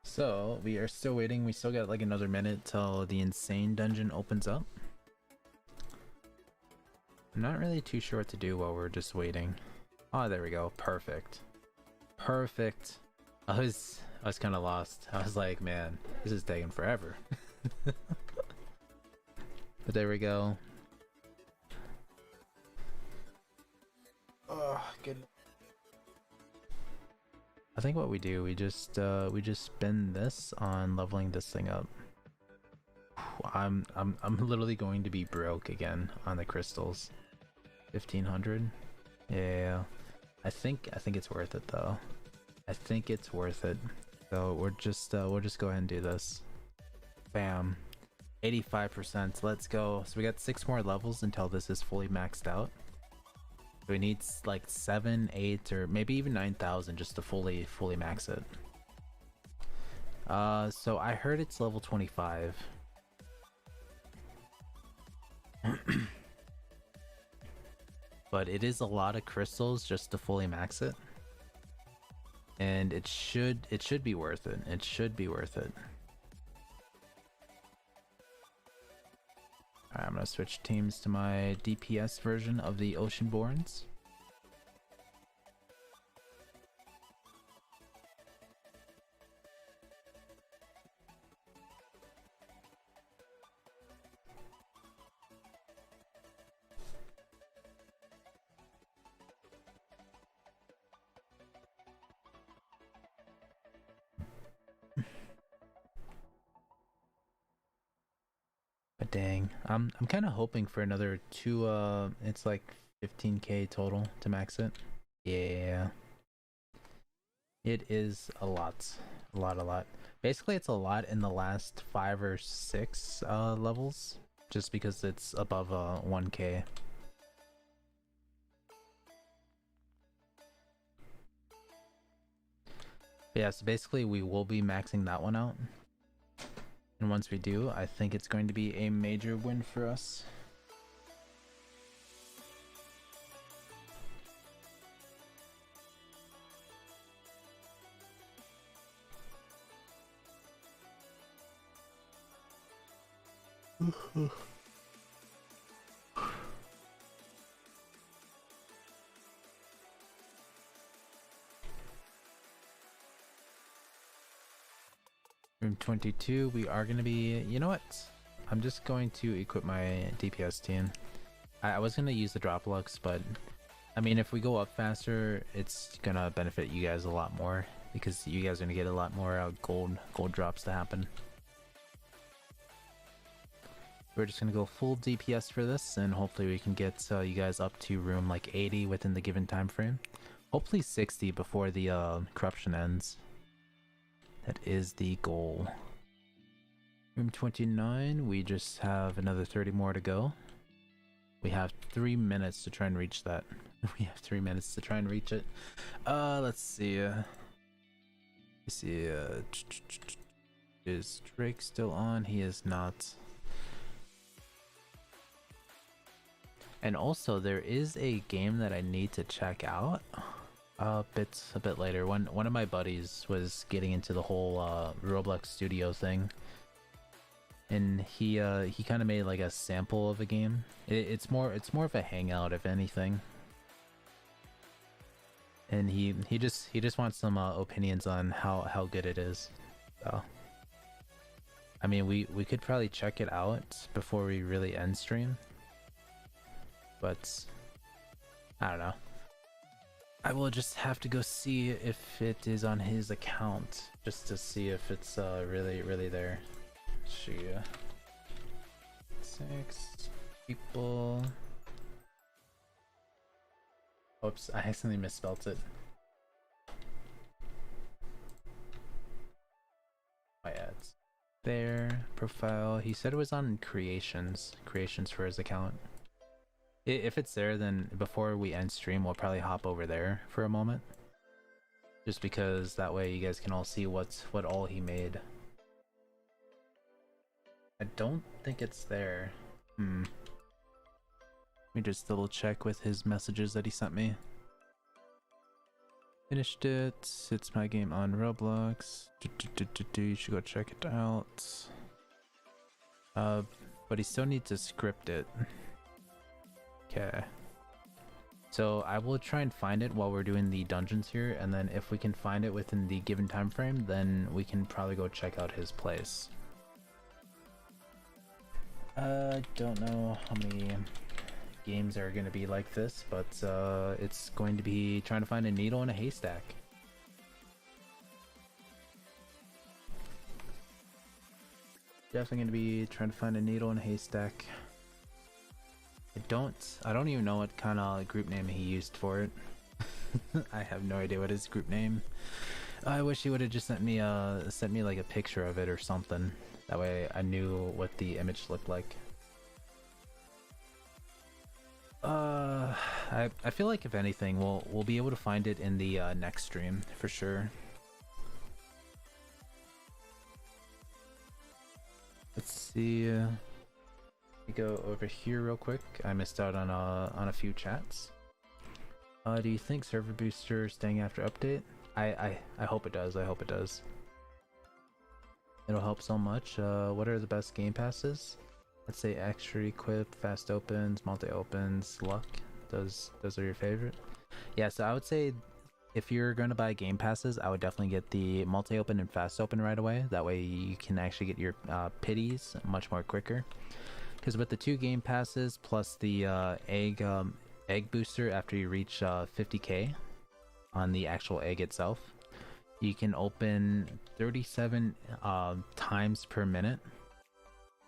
So we are still waiting. We still got like another minute till the insane dungeon opens up. I'm not really too sure what to do while we're just waiting. Oh, there we go. Perfect. Perfect. I was kind of lost. I was like, man, this is taking forever. But there we go. Oh, goodness. I think what we do, we just spend this on leveling this thing up. I'm literally going to be broke again on the crystals. 1500. Yeah. I think it's worth it though. I think it's worth it. So we'll just go ahead and do this. Bam. 85%. Let's go. So we got 6 more levels until this is fully maxed out. So we need like 7, 8, or maybe even 9,000 just to fully max it. So I heard it's level 25. But it is a lot of crystals just to fully max it. And it should be worth it. It should be worth it. Alright, I'm gonna switch teams to my DPS version of the Oceanborns. But dang, I'm kind of hoping for another 2. It's like 15k total to max it. Yeah, it is a lot, a lot. Basically, it's a lot in the last 5 or 6 levels, just because it's above 1k. Yeah, so basically we will be maxing that one out. And once we do, I think it's going to be a major win for us. Room 22, we are going to be... You know what? I'm just going to equip my DPS team. I was going to use the drop lux, but... I mean, if we go up faster, it's going to benefit you guys a lot more. Because you guys are going to get a lot more gold drops to happen. We're just going to go full DPS for this, and hopefully we can get you guys up to room like 80 within the given time frame. Hopefully 60 before the corruption ends. That is the goal. Room 29, we just have another 30 more to go. We have 3 minutes to try and reach that. We have 3 minutes to try and reach it. Let's see. Is Drake still on? He is not. And also, there is a game that I need to check out. A bit later. One of my buddies was getting into the whole Roblox Studio thing, and he kind of made like a sample of a game. It's more of a hangout, if anything. And he just wants some opinions on how good it is. So, I mean, we could probably check it out before we really end stream, but I don't know. I will just have to go see if it is on his account, just to see if it's really there. See ya. 6 people. Oops, I accidentally misspelled it. My ads. There, profile. He said it was on creations for his account. If it's there, then before we end stream, we'll probably hop over there for a moment. Just because that way you guys can all see what all he made. I don't think it's there. Let me just double check with his messages that he sent me. Finished it. It's my game on Roblox. You should go check it out. But he still needs to script it. Okay. So I will try and find it while we're doing the dungeons here, and then if we can find it within the given time frame, then we can probably go check out his place. I don't know how many games are going to be like this, but it's going to be trying to find a needle in a haystack. Definitely going to be trying to find a needle in a haystack. I don't even know what kind of group name he used for it. I have no idea what his group name. I wish he would have just sent me like a picture of it or something. That way I knew what the image looked like. I feel like if anything, we'll be able to find it in the next stream for sure. Let's see. We go over here real quick. I missed out on a few chats. Do you think server booster staying after update? I hope it does. I hope it does. It'll help so much. What are the best game passes? Let's say extra equip, fast opens, multi opens, luck. Those are your favorite. Yeah, so I would say if you're going to buy game passes, I would definitely get the multi open and fast open right away. That way you can actually get your pities much more quicker. Because with the 2 game passes plus the egg booster after you reach 50k on the actual egg itself, you can open 37 times per minute,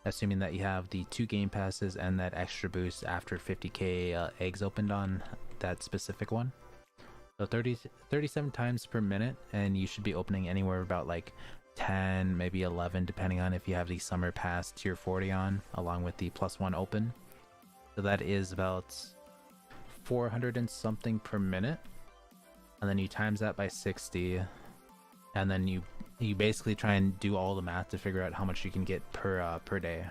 assuming that you have the 2 game passes and that extra boost after 50k eggs opened on that specific one. So 37 times per minute, and you should be opening anywhere about like 10, maybe 11, depending on if you have the summer pass tier 40 on, along with the +1 open. So that is about 400 and something per minute, and then you times that by 60, and then you basically try and do all the math to figure out how much you can get per day.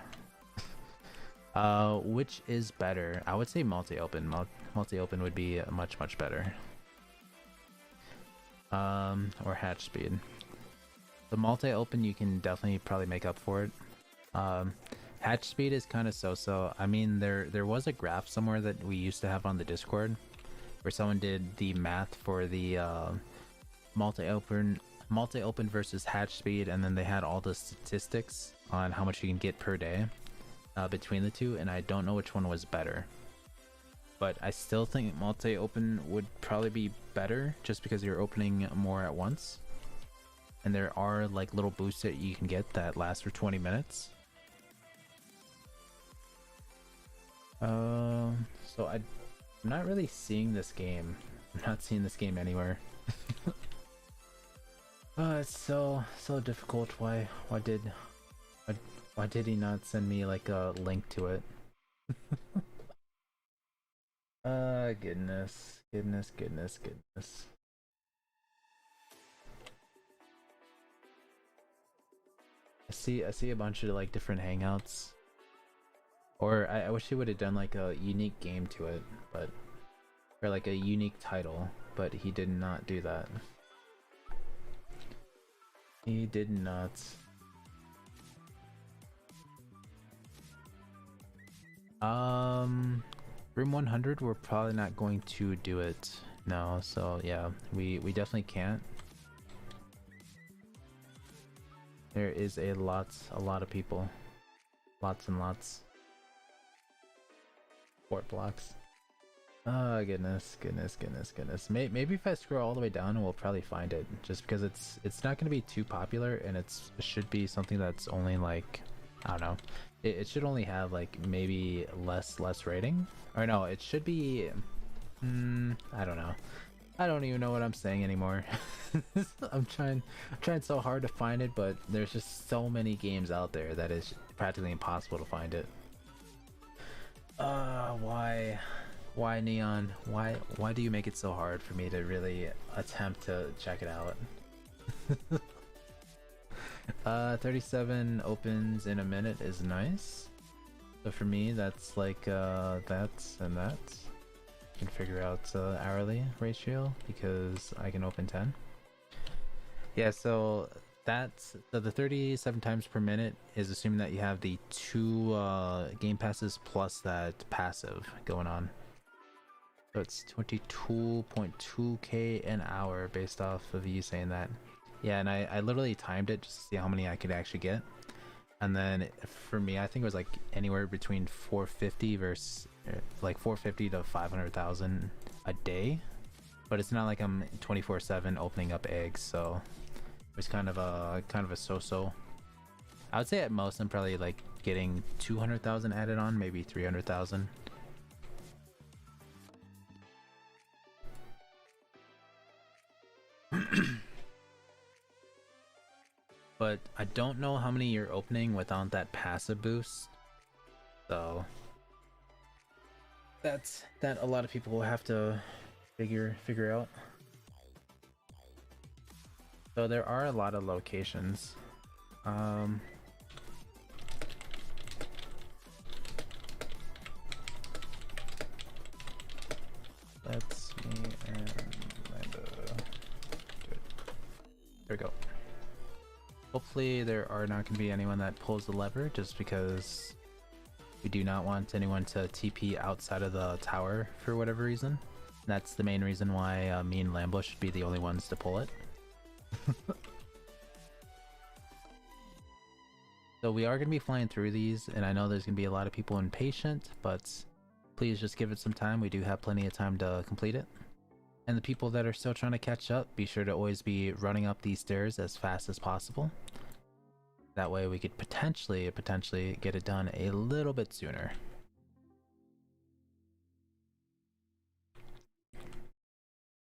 Which is better? I would say multi-open. Multi-open would be much better. Or hatch speed. The multi-open, you can definitely probably make up for it. Hatch speed is kind of so-so. I mean, there was a graph somewhere that we used to have on the Discord where someone did the math for the multi-open versus hatch speed, and then they had all the statistics on how much you can get per day between the two, and I don't know which one was better. But I still think multi-open would probably be better just because you're opening more at once. And there are like little boosts that you can get that last for 20 minutes. So I'm not really seeing this game. I'm not seeing this game anywhere. It's so difficult. Why did he not send me like a link to it? Goodness. I see a bunch of like different hangouts, or I wish he would have done like a unique game to it, but or like a unique title, but he did not do that. He did not. Room 100, we're probably not going to do it. No, so yeah, we definitely can't. There is a lot of people. Lots and lots. Fort blocks. Oh, goodness. Maybe if I scroll all the way down, we'll probably find it. Just because it's not going to be too popular, and it should be something that's only like, I don't know. It should only have like maybe less rating. Or no, it should be. I don't know. I don't even know what I'm saying anymore. I'm trying so hard to find it, but there's just so many games out there that it's practically impossible to find it. Why Neon? Why do you make it so hard for me to really attempt to check it out? 37 opens in a minute is nice. So for me, that's like that and that. I can figure out hourly ratio because I can open 10. Yeah, so that's the 37 times per minute is assuming that you have the 2 game passes plus that passive going on. So it's 22.2k an hour based off of you saying that. Yeah, and I literally timed it just to see how many I could actually get. And then for me, I think it was like anywhere between 450 versus like 450 to 500,000 a day. But it's not like I'm 24/7 opening up eggs, so it was kind of a so-so. I would say at most I'm probably like getting 200,000 added on, maybe 300,000. But I don't know how many you're opening without that passive boost, so that a lot of people will have to figure out. So there are a lot of locations. That's me and Lando. Good. There we go. Hopefully there are not going to be anyone that pulls the lever, just because we do not want anyone to TP outside of the tower for whatever reason. That's the main reason why me and Lambo should be the only ones to pull it. So we are going to be flying through these, and I know there's going to be a lot of people impatient, but please just give it some time. We do have plenty of time to complete it. And the people that are still trying to catch up, be sure to always be running up these stairs as fast as possible. That way we could potentially get it done a little bit sooner.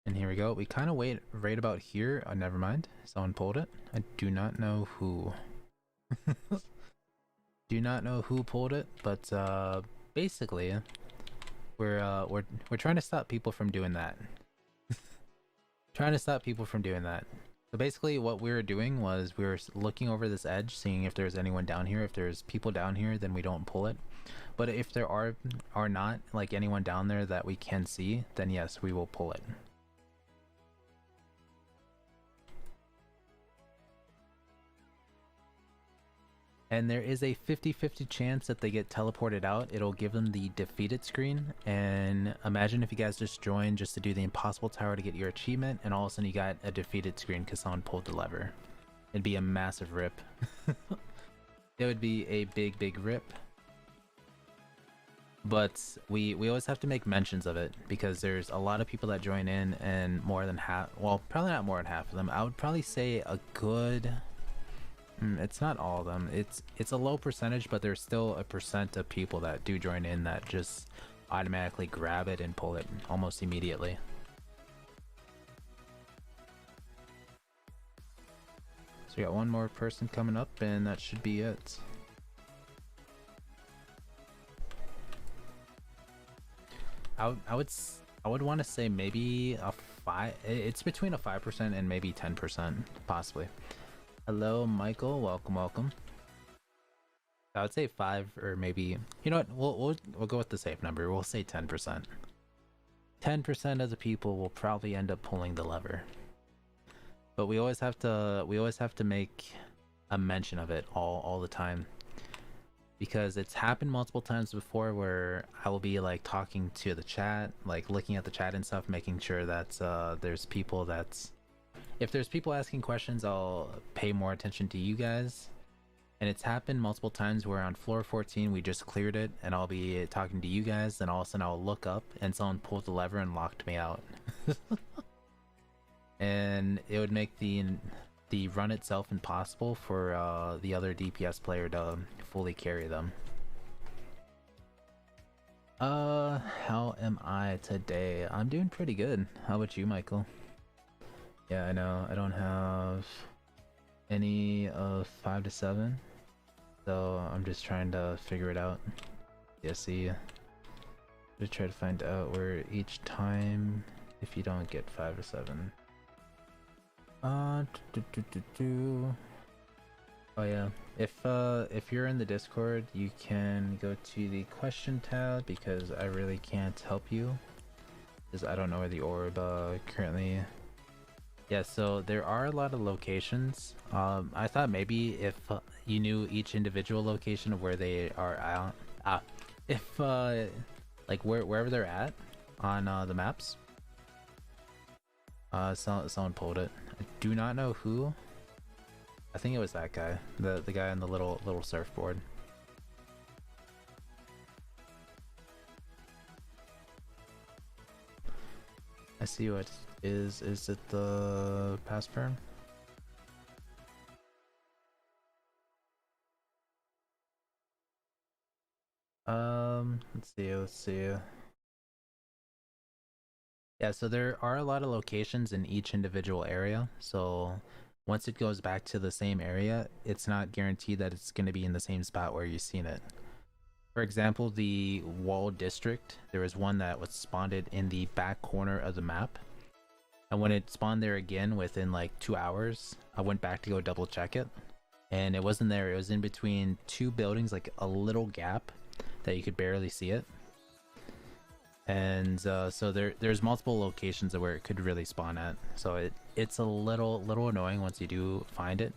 And here we go. We kind of wait right about here. Oh, never mind. Someone pulled it. I do not know who. Do not know who pulled it, but basically we're trying to stop people from doing that. So basically what we were doing was we were looking over this edge, seeing if there's anyone down here. If there's people down here, then we don't pull it. But if there are not like anyone down there that we can see, then yes, we will pull it. And there is a 50-50 chance that they get teleported out. It'll give them the defeated screen. And imagine if you guys just joined just to do the impossible tower to get your achievement, and all of a sudden you got a defeated screen because someone pulled the lever. It'd be a massive rip. It would be a big rip. But we always have to make mentions of it, because there's a lot of people that join in, and more than half, well, probably not more than half of them, I would probably say a good... it's not all of them. It's a low percentage, but there's still a percent of people that do join in that just automatically grab it and pull it almost immediately. So we got one more person coming up, and that should be it. I would want to say maybe a 5. It's between a 5% and maybe 10%, possibly. Hello, Michael. Welcome. I would say 5, or maybe, you know what? We'll go with the safe number. We'll say 10%. 10% of the people will probably end up pulling the lever. But we always have to make a mention of it all the time, because it's happened multiple times before where I will be like talking to the chat, like looking at the chat and stuff, making sure that there's people that's... If there's people asking questions, I'll pay more attention to you guys. And it's happened multiple times where on floor 14 we just cleared it, and I'll be talking to you guys, and all of a sudden I'll look up and someone pulled the lever and locked me out. And it would make the run itself impossible for the other DPS player to fully carry them. How am I today? I'm doing pretty good. How about you, Michael? Yeah, I know, I don't have any of 5 to 7, so I'm just trying to figure it out. Yeah, see, just try to find out where each time, if you don't get 5 to 7. Oh yeah. If you're in the Discord, you can go to the question tab because I really can't help you because I don't know where the orb currently. Yeah, so there are a lot of locations. I thought maybe if you knew each individual location of where they are at, if like wherever they're at on the maps. Someone pulled it. I do not know who. I think it was that guy, the guy on the little surfboard. I see what is. Is it the pass perm? Let's see. Let's see. Yeah, so there are a lot of locations in each individual area. So once it goes back to the same area, it's not guaranteed that it's going to be in the same spot where you've seen it. For example, the wall district, there was one that was spawned in the back corner of the map. And when it spawned there again within like 2 hours, I went back to go double check it. And it wasn't there. It was in between two buildings, like a little gap that you could barely see it. And so there's multiple locations where it could really spawn at. So it's a little annoying once you do find it.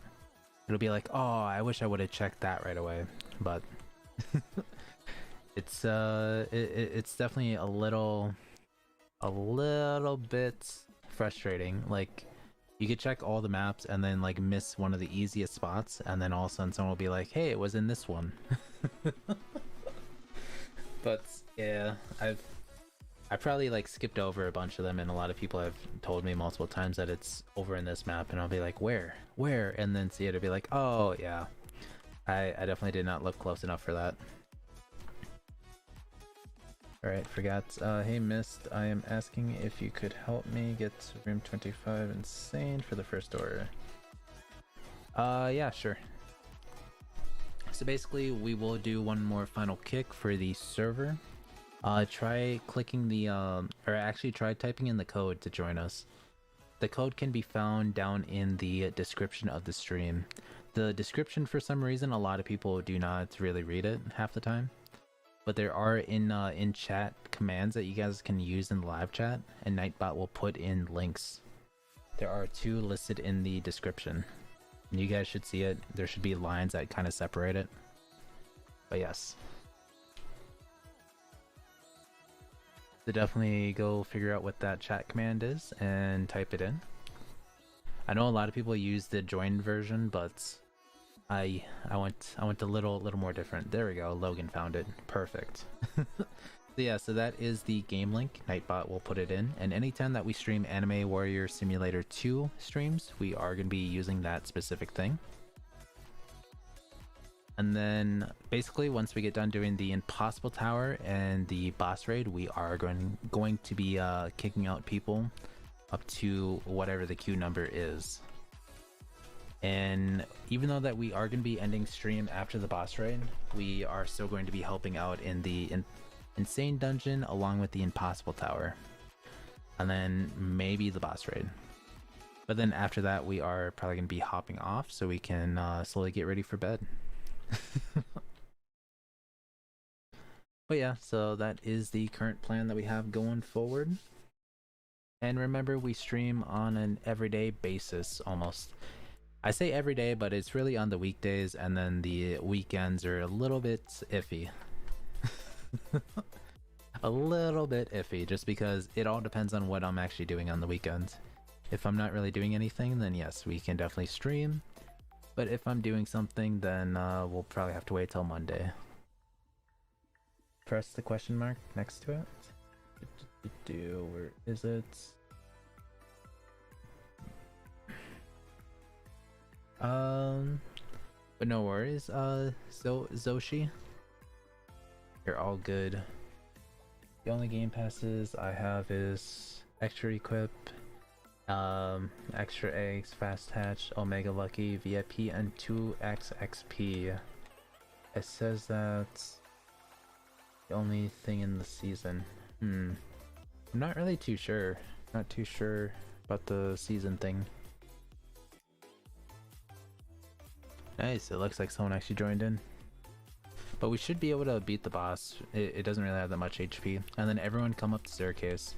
It'll be like, oh, I wish I would have checked that right away. But it's definitely a little bit frustrating. Like you could check all the maps and then like miss one of the easiest spots, and then all of a sudden someone will be like, hey, it was in this one. But yeah, I probably like skipped over a bunch of them, and a lot of people have told me multiple times that it's over in this map, and I'll be like, where and then see it and be like, oh yeah, I definitely did not look close enough for that. Alright, forgot. Hey Mist, I am asking if you could help me get room 25 insane for the first order. Yeah, sure. So basically, we will do one more final kick for the server. Try clicking the, or actually try typing in the code to join us. The code can be found down in the description of the stream. The description, for some reason, a lot of people do not really read it half the time. But there are in chat commands that you guys can use in the live chat, and Nightbot will put in links. There are two listed in the description. You guys should see it. There should be lines that kind of separate it. But yes. So definitely go figure out what that chat command is and type it in. I know a lot of people use the join version, but I went a little more different. There we go. Logan found it. Perfect. So yeah, so that is the game link. Nightbot will put it in, and anytime that we stream Anime Warrior Simulator 2 streams, we are going to be using that specific thing. And then basically once we get done doing the Impossible Tower and the boss raid, we are going to be kicking out people up to whatever the queue number is. And even though that we are going to be ending stream after the boss raid, we are still going to be helping out in the Insane Dungeon along with the Impossible Tower. And then maybe the boss raid. But then after that, we are probably going to be hopping off so we can slowly get ready for bed. But yeah, so that is the current plan that we have going forward. And remember, we stream on an everyday basis almost. I say every day, but it's really on the weekdays, and then the weekends are a little bit iffy. A little bit iffy, just because it all depends on what I'm actually doing on the weekends. If I'm not really doing anything, then yes, we can definitely stream. But if I'm doing something, then we'll probably have to wait till Monday. Press the question mark next to it. Where is it? But no worries, Zoshi. You're all good. The only game passes I have is Extra Equip, Extra Eggs, Fast Hatch, Omega Lucky, VIP, and 2x XP. It says that's the only thing in the season. I'm not really too sure. Not too sure about the season thing. Nice, it looks like someone actually joined in. But we should be able to beat the boss. It doesn't really have that much HP. And then everyone come up the staircase.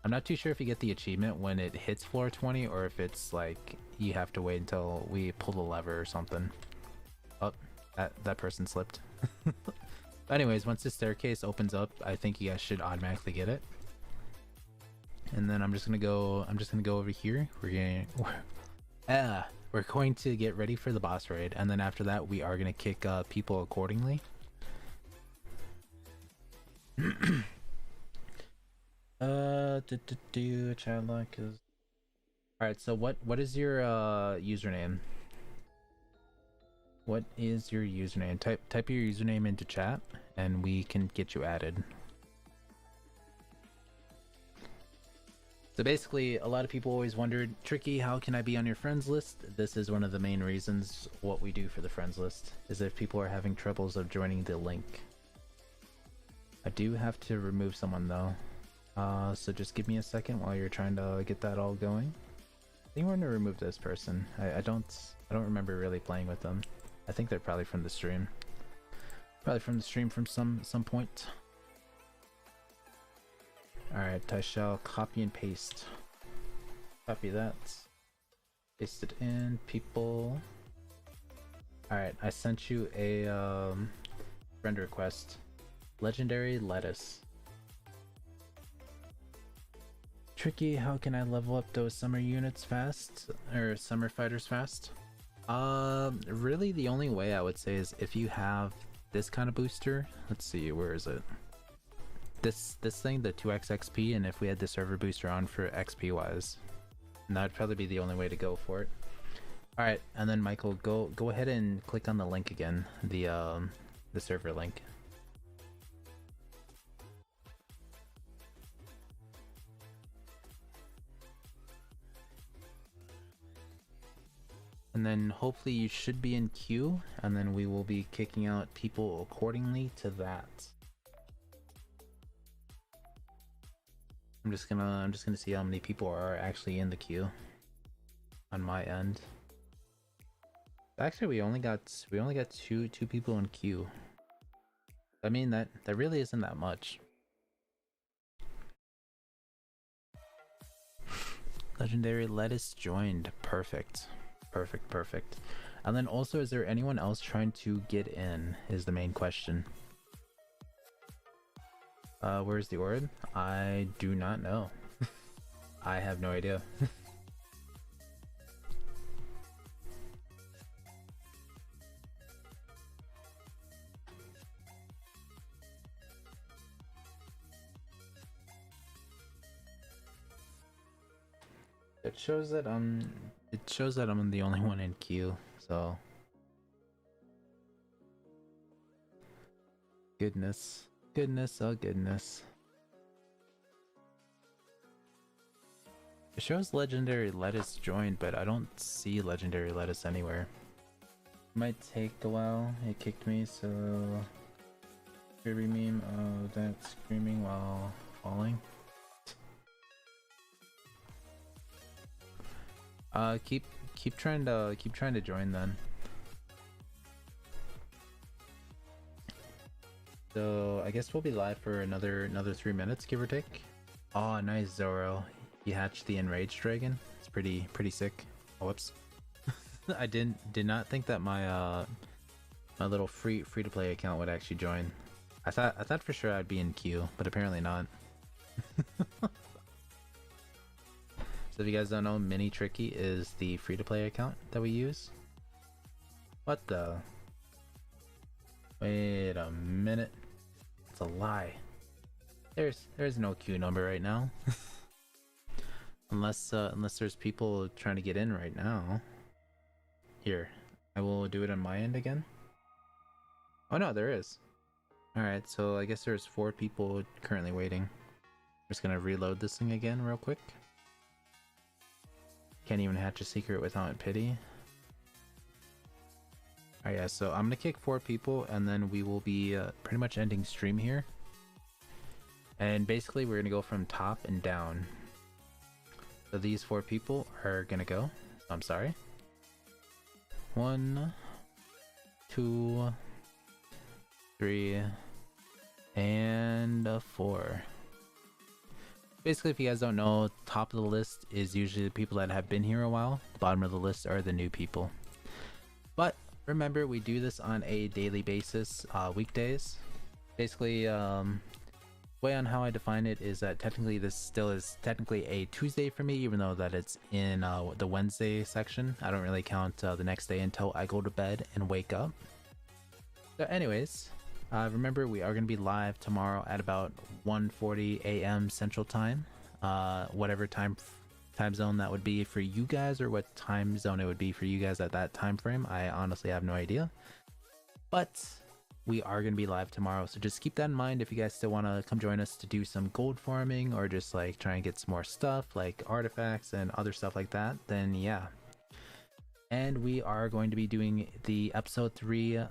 I'm not too sure if you get the achievement when it hits floor 20 or if it's like you have to wait until we pull the lever or something. Oh, that person slipped. Anyways, once the staircase opens up, I think you guys should automatically get it. And then I'm just gonna go over here. We're going to get ready for the boss raid, and then after that we are gonna kick people accordingly. Chadlock is alright. So what is your username? What is your username? Type your username into chat and we can get you added. So basically, a lot of people always wondered, Tricky, how can I be on your friends list? This is one of the main reasons what we do for the friends list, is if people are having troubles of joining the link. I do have to remove someone though. So just give me a second while you're trying to get that all going. I think we're gonna remove this person. I don't remember really playing with them. I think they're probably from the stream. Probably from the stream from some point. Alright, I shall copy and paste. Copy that. Paste it in, people. Alright, I sent you a friend request. Legendary lettuce. Tricky, how can I level up those summer units fast? Or summer fighters fast? Really the only way I would say is if you have this kind of booster. Let's see, where is it? This thing, the 2x XP, and if we had the server booster on for XP wise. And that would probably be the only way to go for it. Alright, and then Michael, go ahead and click on the link again. The server link. And then hopefully you should be in queue, and then we will be kicking out people accordingly to that. I'm just gonna see how many people are actually in the queue on my end. Actually, we only got two people in queue. I mean that really isn't that much. Legendary lettuce joined. Perfect. Perfect. And then also, is there anyone else trying to get in is the main question. Where's the orb? I do not know. I have no idea. It shows that I'm the only one in queue, so goodness, oh goodness. It shows legendary lettuce joined, but I don't see legendary lettuce anywhere. Might take a while. It kicked me, so Kirby meme of that screaming while falling. Keep trying to join then. So I guess we'll be live for another 3 minutes, give or take. Oh, nice, Zoro. You hatched the enraged dragon. It's pretty sick. Oh, whoops. I did not think that my my little free to play account would actually join. I thought for sure I'd be in queue, but apparently not. So if you guys don't know, Mini Tricky is the free to play account that we use. What the? Wait a minute. It's a lie. There's no queue number right now. unless there's people trying to get in right now. Here, I will do it on my end again. Oh no, there is. Alright, so I guess there's 4 people currently waiting. I'm just gonna reload this thing again real quick. Can't even hatch a secret without pity. Alright, yeah, so I'm gonna kick 4 people and then we will be pretty much ending stream here. And basically we're gonna go from top and down. So these 4 people are gonna go. I'm sorry. 1, 2, 3, and 4. Basically, if you guys don't know, top of the list is usually the people that have been here a while. The bottom of the list are the new people. But remember, we do this on a daily basis, weekdays. Basically, way on how I define it is that technically this still is technically a Tuesday for me, even though that it's in the Wednesday section. I don't really count the next day until I go to bed and wake up. So anyways, remember we are going to be live tomorrow at about 1:40 a.m. Central Time. Whatever time zone that would be for you guys, or what time zone it would be for you guys at that time frame, I honestly have no idea. But we are going to be live tomorrow, so just keep that in mind if you guys still want to come join us to do some gold farming, or just like try and get some more stuff like artifacts and other stuff like that, then yeah. And we are going to be doing the episode 3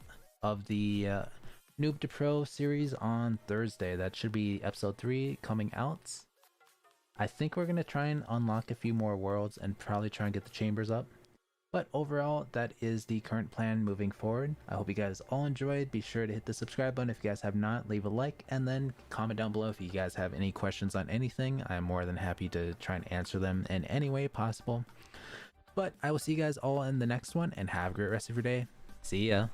of the Noob to Pro series on Thursday. That should be episode 3 coming out. I think we're going to try and unlock a few more worlds and probably try and get the chambers up. But overall, that is the current plan moving forward. I hope you guys all enjoyed. Be sure to hit the subscribe button if you guys have not. Leave a like, and then comment down below if you guys have any questions on anything. I'm more than happy to try and answer them in any way possible. But I will see you guys all in the next one, and have a great rest of your day. See ya.